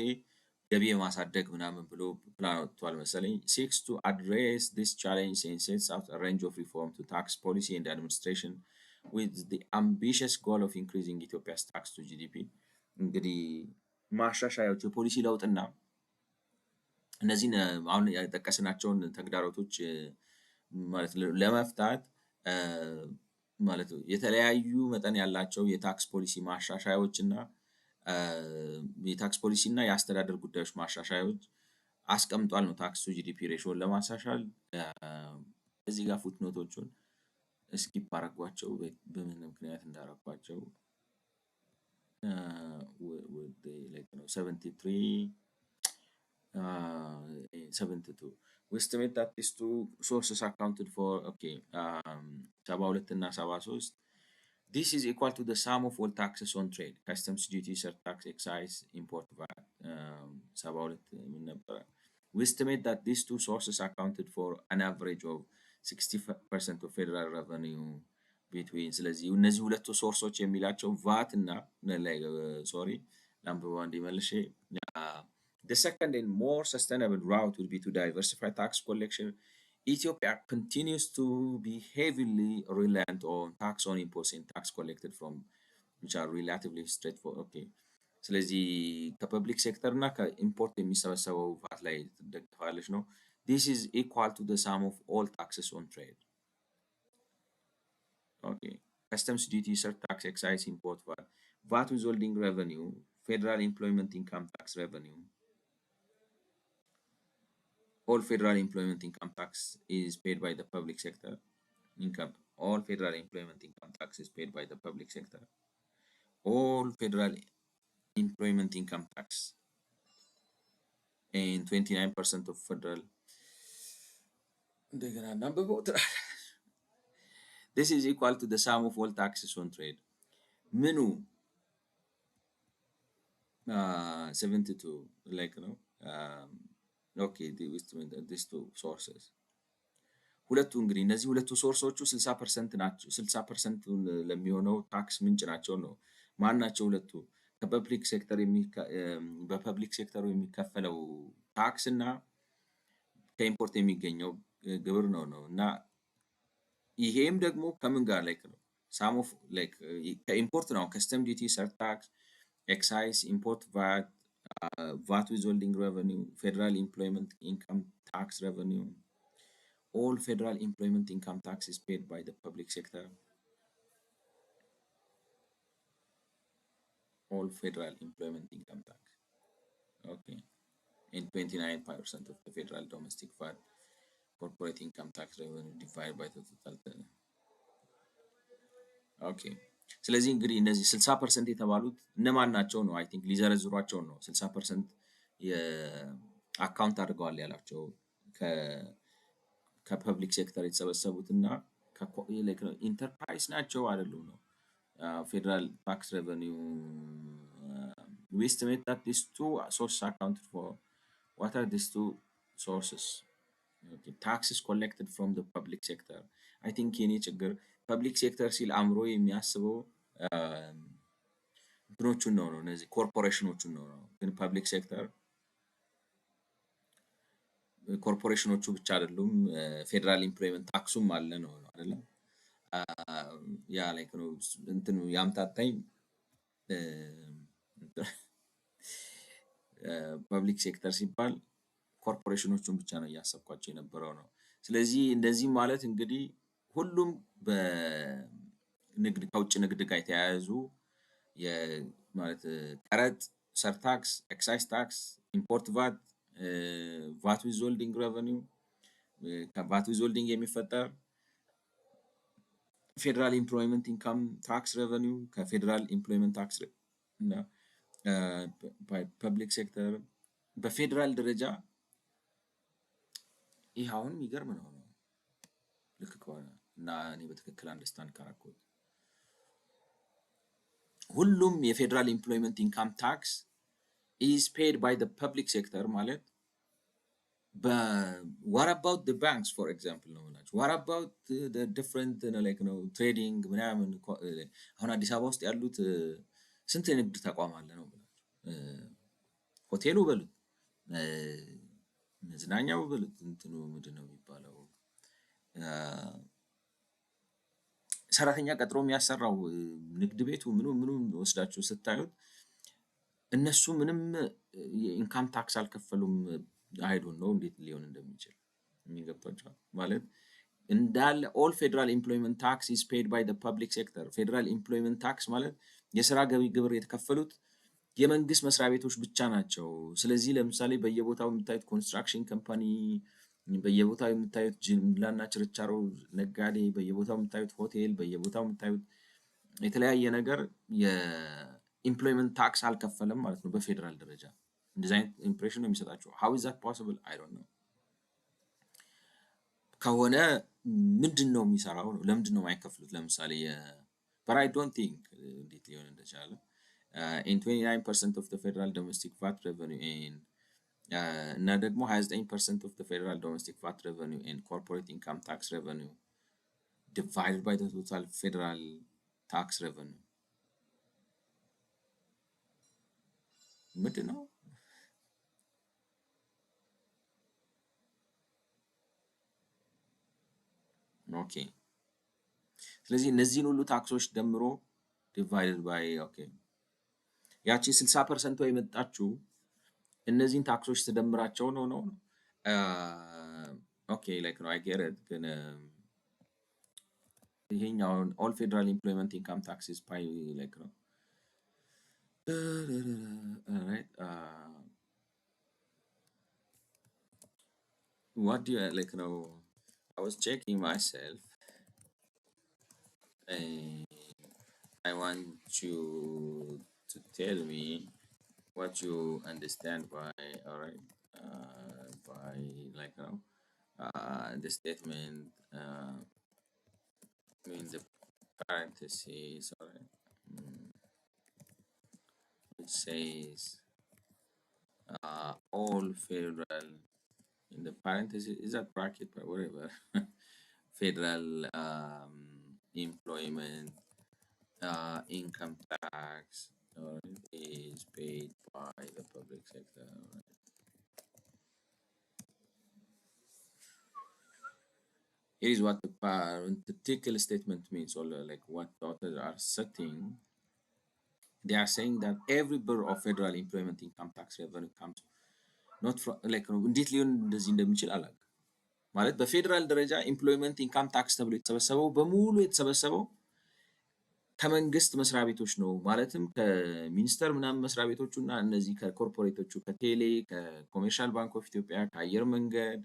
ገቢ የማሳደግ ምናምን ብሎ ፕላን ወጥቷል መሰለኝ። seeks to address this challenge and sets out a range of reform to tax policy and administration with the ambitious goal of increasing Ethiopia's tax to GDP። እንግዲህ ማሻሻያዎች የፖሊሲ ለውጥና እነዚህን አሁን የጠቀስናቸውን ተግዳሮቶች ማለት ለመፍታት ማለት የተለያዩ መጠን ያላቸው የታክስ ፖሊሲ ማሻሻያዎች እና የታክስ ፖሊሲ እና የአስተዳደር ጉዳዮች ማሻሻያዎች አስቀምጧል ነው። ታክስ ቱ ጂዲፒ ሬሾን ለማሻሻል እዚህ ጋር ፉትኖቶቹን ስኪፕ አረጓቸው በምን ምክንያት እንዳረጓቸው 72 we estimate that these two sources accounted for 72 እና 73 this is equal to the sum of all taxes on trade, customs duty, surtax, excise, import VAT 72 ምን ነበረ? We estimate that these two sources accounted for an average of 60% of federal revenue between ስለዚህ እነዚህ ሁለቱ ሶርሶች የሚላቸው ቫት እና ሶሪ ላምበባ እንዲመልሽ the second and more sustainable route would be to diversify tax collection. Ethiopia continues to be heavily reliant on tax on imports and tax collected from which are relatively straightforward. ስለዚህ ከፐብሊክ ሴክተር እና ከኢምፖርት የሚሰበሰበው ቫት ላይ ትደግፋለች ነው። this is equal to the sum of all taxes on trade. Customs duty, surtax, excise, import VAT, VAT withholding revenue, federal employment income tax revenue. All federal employment income tax is paid by the public sector. All federal employment income tax is paid by the public sector. All federal employment income tax and 29% of federal. This is equal to the sum of all taxes on trade. Menu 72 like no. these two sources ሁለቱ እንግዲህ እነዚህ ሁለቱ ሶርሶቹ 60% ናቸው። 60% ለሚሆነው ታክስ ምንጭ ናቸው ነው። ማን ናቸው ሁለቱ? ከፐብሊክ ሴክተር በፐብሊክ ሴክተሩ የሚከፈለው ታክስ እና ከኢምፖርት የሚገኘው ግብር ነው እና ይሄም ደግሞ ከምን ጋር ላይክ ነው ሳም ኦፍ ላይክ ከኢምፖርት ነው። ከስተም ዲቲ፣ ሰርታክስ፣ ኤክሳይዝ፣ ኢምፖርት ቫት፣ VAT withholding revenue, federal employment income tax revenue. All federal employment income tax is paid by the public sector. All federal employment income tax. And 29% of the federal domestic VAT, corporate income tax revenue divided by the total. ስለዚህ እንግዲህ እነዚህ 60% የተባሉት እነማን ናቸው ነው? አይ ቲንክ ሊዘረዝሯቸው ነው። 60% የአካውንት አድርገዋል ያላቸው ከፐብሊክ ሴክተር የተሰበሰቡት እና ኢንተርፕራይዝ ናቸው አይደሉም ነው። ፌደራል ታክስ ሬቨኒው we estimate that these two sources accounted for. What are these two sources? Taxes collected from the public sector. I think የኔ ችግር ፐብሊክ ሴክተር ሲል አእምሮ የሚያስበው እንትኖቹን ነው እነዚህ ኮርፖሬሽኖቹን ነው። ግን ፐብሊክ ሴክተር ኮርፖሬሽኖቹ ብቻ አይደሉም፣ ፌደራል ኢምፕሎይመንት ታክሱም አለ ነው አይደለም። ያ ላይክ ነው እንትኑ ያምታታኝ ፐብሊክ ሴክተር ሲባል ኮርፖሬሽኖቹን ብቻ ነው እያሰብኳቸው የነበረው ነው። ስለዚህ እንደዚህ ማለት እንግዲህ ሁሉም በንግድ ከውጭ ንግድ ጋር የተያያዙ ማለት ቀረጥ፣ ሰርታክስ፣ ኤክሳይዝ ታክስ፣ ኢምፖርት ቫት፣ ቫት ዊዝሆልዲንግ ሬቨኒው፣ ከቫት ዊዝሆልዲንግ የሚፈጠር ፌዴራል ኢምፕሎይመንት ኢንካም ታክስ ሬቨኒው ከፌዴራል ኢምፕሎይመንት ታክስ እና ፐብሊክ ሴክተር በፌዴራል ደረጃ ይህ አሁን የሚገርም ነው ልክ ከሆነ እና እኔ በትክክል አንደርስታንድ ካረኩት ሁሉም የፌዴራል ኢምፕሎይመንት ኢንካም ታክስ is paid by the public sector ማለት what about the banks for example ነው ማለት what about the different like trading ምናምን አሁን አዲስ አበባ ውስጥ ያሉት ስንት የንግድ ተቋም አለ ነው ሆቴሉ በሉት መዝናኛው በሉት እንትኑ ምንድነው የሚባለው ሰራተኛ ቀጥሮ የሚያሰራው ንግድ ቤቱ ምኑ ወስዳችሁ ስታዩት እነሱ ምንም ኢንካም ታክስ አልከፈሉም። አይ ዶንት ኖ እንዴት ሊሆን እንደሚችል የሚገባቸው ማለት እንዳለ ኦል ፌደራል ኢምፕሎይመንት ታክስ ኢዝ ፔድ ባይ ዘ ፐብሊክ ሴክተር። ፌደራል ኢምፕሎይመንት ታክስ ማለት የስራ ገቢ ግብር የተከፈሉት የመንግስት መስሪያ ቤቶች ብቻ ናቸው። ስለዚህ ለምሳሌ በየቦታው የምታዩት ኮንስትራክሽን ካምፓኒ፣ በየቦታው የምታዩት ጅምላና ችርቻሮ ነጋዴ፣ በየቦታው የምታዩት ሆቴል፣ በየቦታው የምታዩት የተለያየ ነገር የኢምፕሎይመንት ታክስ አልከፈለም ማለት ነው በፌደራል ደረጃ። እንደዚህ አይነት ኢምፕሬሽን ነው የሚሰጣቸው። how is that possible I don't know። ከሆነ ምንድን ነው የሚሰራው ነው? ለምንድን ነው የማይከፍሉት? ለምሳሌ but I don't think እንዴት ሊሆን እንደቻለ in 29% of the federal domestic VAT revenue and እና ደግሞ 29% of the federal domestic VAT revenue and corporate income tax revenue divided by the total federal tax revenue ምንድን ነው? ኦኬ ስለዚህ እነዚህን ሁሉ ታክሶች ደምሮ divided by ኦኬ ያቺ 60% የመጣችው እነዚህን ታክሶች ተደምራቸው ነው ኦኬ ላይክ ነው አይ ጌት ኢት። ግን ይሄኛው ኦል ፌደራል ኢምፕሎይመንት ኢንካም ታክስ ፓይ ላይክ ነው alright what do you like know I was checking myself and I want you to tell me what you understand by alright by like the statement in the parentheses alright which says all federal in the parentheses is that bracket but whatever federal employment income tax is paid by the public sector. Here is what the parenthetical statement means, or like what the authors are setting. They are saying that every borough of federal employment income tax revenue comes not from like እንዴት ሊሆን እንደዚህ እንደሚችል አላውቅም። ማለት በፌደራል ደረጃ ኢምፕሎይመንት ኢንካም ታክስ ተብሎ የተሰበሰበው በሙሉ የተሰበሰበው ከመንግስት መስሪያ ቤቶች ነው። ማለትም ከሚኒስተር ምናምን መስሪያ ቤቶቹ እና እነዚህ ከኮርፖሬቶቹ ከቴሌ፣ ከኮሜርሻል ባንክ ኦፍ ኢትዮጵያ፣ ከአየር መንገድ፣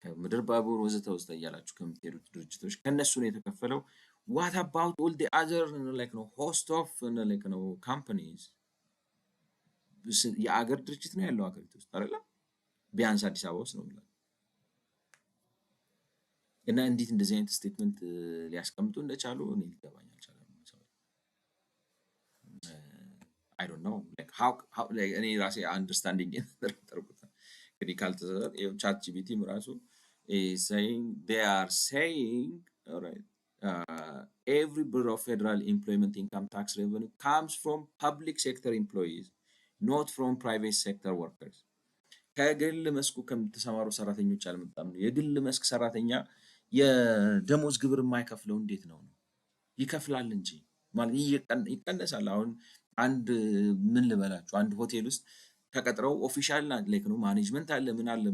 ከምድር ባቡር ወዘተ ወዘተ እያላችሁ ከምትሄዱት ድርጅቶች ከነሱ ነው የተከፈለው። what about all the other like host of like companies የአገር ድርጅት ነው ያለው አገሪቱ ውስጥ አይደለ? ቢያንስ አዲስ አበባ ውስጥ ነው የሚለው እና እንዴት እንደዚህ አይነት ስቴትመንት ሊያስቀምጡ እንደቻሉ እኔ ሊገባኝ አልቻለም። I don't know like how like እኔ ራሴ አንደርስታንዲንግ ተረተርኩት እንግዲህ ካልተሰጠ ቻት ጂፒቲም ራሱ is saying they are saying all right every borough of federal employment income tax revenue comes from public sector employees not from private sector workers። ከግል መስኩ ከምትሰማሩ ሰራተኞች አልመጣም ነው። የግል መስክ ሰራተኛ የደሞዝ ግብር የማይከፍለው እንዴት ነው? ይከፍላል እንጂ ማለት ይቀነሳል። አሁን አንድ ምን ልበላችሁ አንድ ሆቴል ውስጥ ተቀጥረው ኦፊሻል ላይክ ነው ማኔጅመንት አለ ምን አለ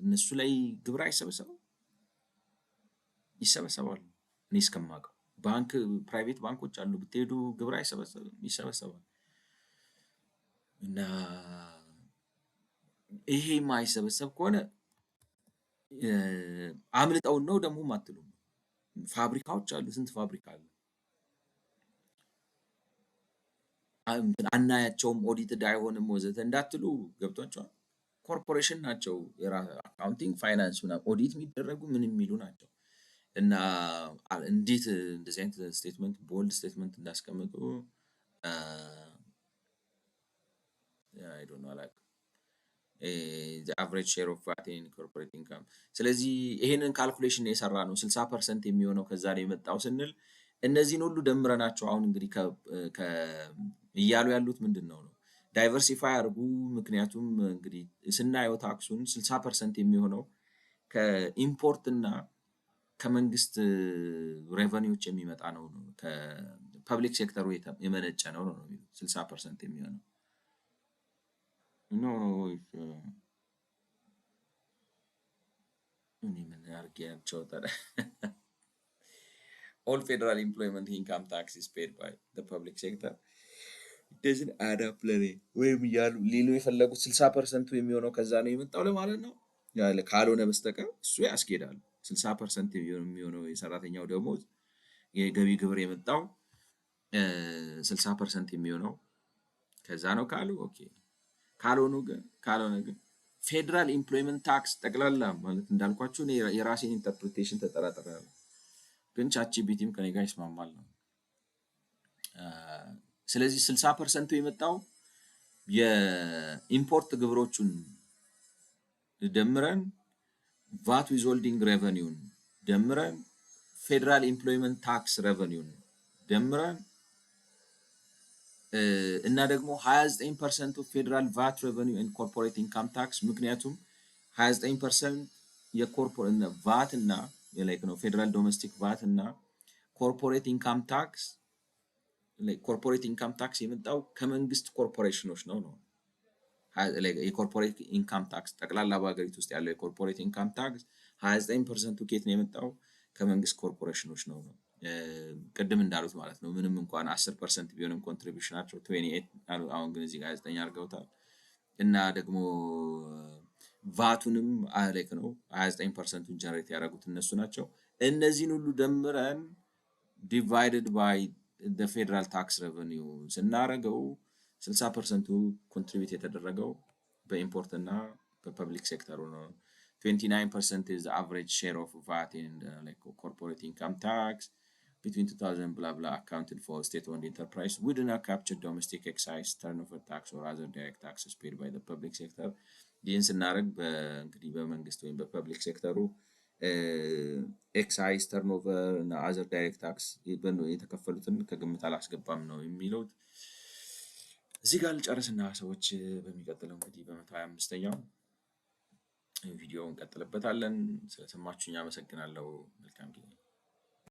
እነሱ ላይ ግብር አይሰበሰበው? ይሰበሰባሉ። እኔ እስከማውቀው ባንክ ፕራይቬት ባንኮች አሉ ብትሄዱ ግብር አይሰበሰብም፣ ይሰበሰባል። እና ይሄ የማይሰበሰብ ከሆነ አምልጠውን ነው ደግሞ አትሉም። ፋብሪካዎች አሉ፣ ስንት ፋብሪካ አሉ አናያቸውም፣ ኦዲትድ አይሆንም ወዘተ እንዳትሉ ገብቷቸዋል። ኮርፖሬሽን ናቸው፣ አካውንቲንግ ፋይናንስ ምናምን ኦዲት የሚደረጉ ምን የሚሉ ናቸው። እና እንዴት እንደዚህ አይነት ስቴትመንት ቦልድ ስቴትመንት እንዳስቀምጡ አይ ዶንት ኖ አላውቅም። አቨሬጅ ሼር ኦፍ ቫት ኢን ኮርፖሬት ኢንካም። ስለዚህ ይሄንን ካልኩሌሽን የሰራ ነው 60% የሚሆነው ከዛ ላይ የመጣው ስንል እነዚህን ሁሉ ደምረናቸው አሁን እንግዲህ እያሉ ያሉት ምንድን ነው ዳይቨርሲፋይ አድርጉ። ምክንያቱም እንግዲህ ስናየው ታክሱን 60% የሚሆነው ከኢምፖርት እና ከመንግስት ሬቨኒዎች የሚመጣ ነው፣ ከፐብሊክ ሴክተሩ የመነጨ ነው 60% የሚሆነው ኖ እኔ ምን አድርጌያቸው ታዲያ all federal employment income tax is paid by the public sector it doesn't add up ለኔ ወይም እያሉ ሊሉ የፈለጉት 60% የሚሆነው ከዛ ነው የመጣው ለማለት ነው። ያለ ካልሆነ በስተቀር እሱ ያስኬዳል። 60% የሚሆነው የሰራተኛው ደሞዝ የገቢ ግብር የመጣው 60% የሚሆነው ከዛ ነው ካሉ ኦኬ። ካልሆነ ግን ፌደራል ኢምፕሎይመንት ታክስ ጠቅላላ ማለት እንዳልኳችሁ የራሴን ኢንተርፕሪቴሽን ተጠራጥሬያለሁ፣ ግን ቻትጂፒቲም ከኔ ጋር ይስማማል ነው። ስለዚህ 60% የመጣው የኢምፖርት ግብሮቹን ደምረን ቫት ዊዝሆልዲንግ ሬቨኒውን ደምረን ፌደራል ኢምፕሎይመንት ታክስ ሬቨኒውን ደምረን እና ደግሞ 29% ፌደራል ቫት ሬቨኒው ኤንድ ኮርፖሬት ኢንካም ታክስ። ምክንያቱም 29% የኮርፖሬት ቫት እና ላይክ ነው ፌደራል ዶሜስቲክ ቫት እና ኮርፖሬት ኢንካም ታክስ ኮርፖሬት ኢንካም ታክስ የመጣው ከመንግስት ኮርፖሬሽኖች ነው። የኮርፖሬት ኢንካም ታክስ ጠቅላላ በሀገሪቱ ውስጥ ያለው የኮርፖሬት ኢንካም ታክስ 29% ከየት ነው የመጣው? ከመንግስት ኮርፖሬሽኖች ነው። ቅድም እንዳሉት ማለት ነው። ምንም እንኳን 10% ቢሆንም ኮንትሪቢዩሽናቸው 28 አሁን ግን እዚህ ጋር 9 አድርገውታል። እና ደግሞ ቫቱንም ላይክ ነው 29%ን ጀነሬት ያደረጉት እነሱ ናቸው። እነዚህን ሁሉ ደምረን ዲቫይድድ ባይ the federal tax revenue ስናረገው 60%ቱ ኮንትሪቢዩት የተደረገው በኢምፖርት እና በፐብሊክ ሴክተሩ ነው። 29% is the average share of VAT in the like corporate income tax between 2000 blah blah accounted for state-owned enterprise within a captured domestic excise turnover tax or other direct taxes paid by the public sector. ይህን ስናደርግ እንግዲህ በመንግስት ወይም በፐብሊክ ሴክተሩ ኤክሳይዝ ተርኖቨር እና አዘር ዳይሬክት ታክስ የተከፈሉትን ከግምት አላስገባም ነው የሚለው። እዚህ ጋር ልጨርስና ሰዎች በሚቀጥለው እንግዲህ በ125ኛው ቪዲዮ እንቀጥልበታለን። ስለሰማችሁኝ አመሰግናለሁ። መልካም ጊዜ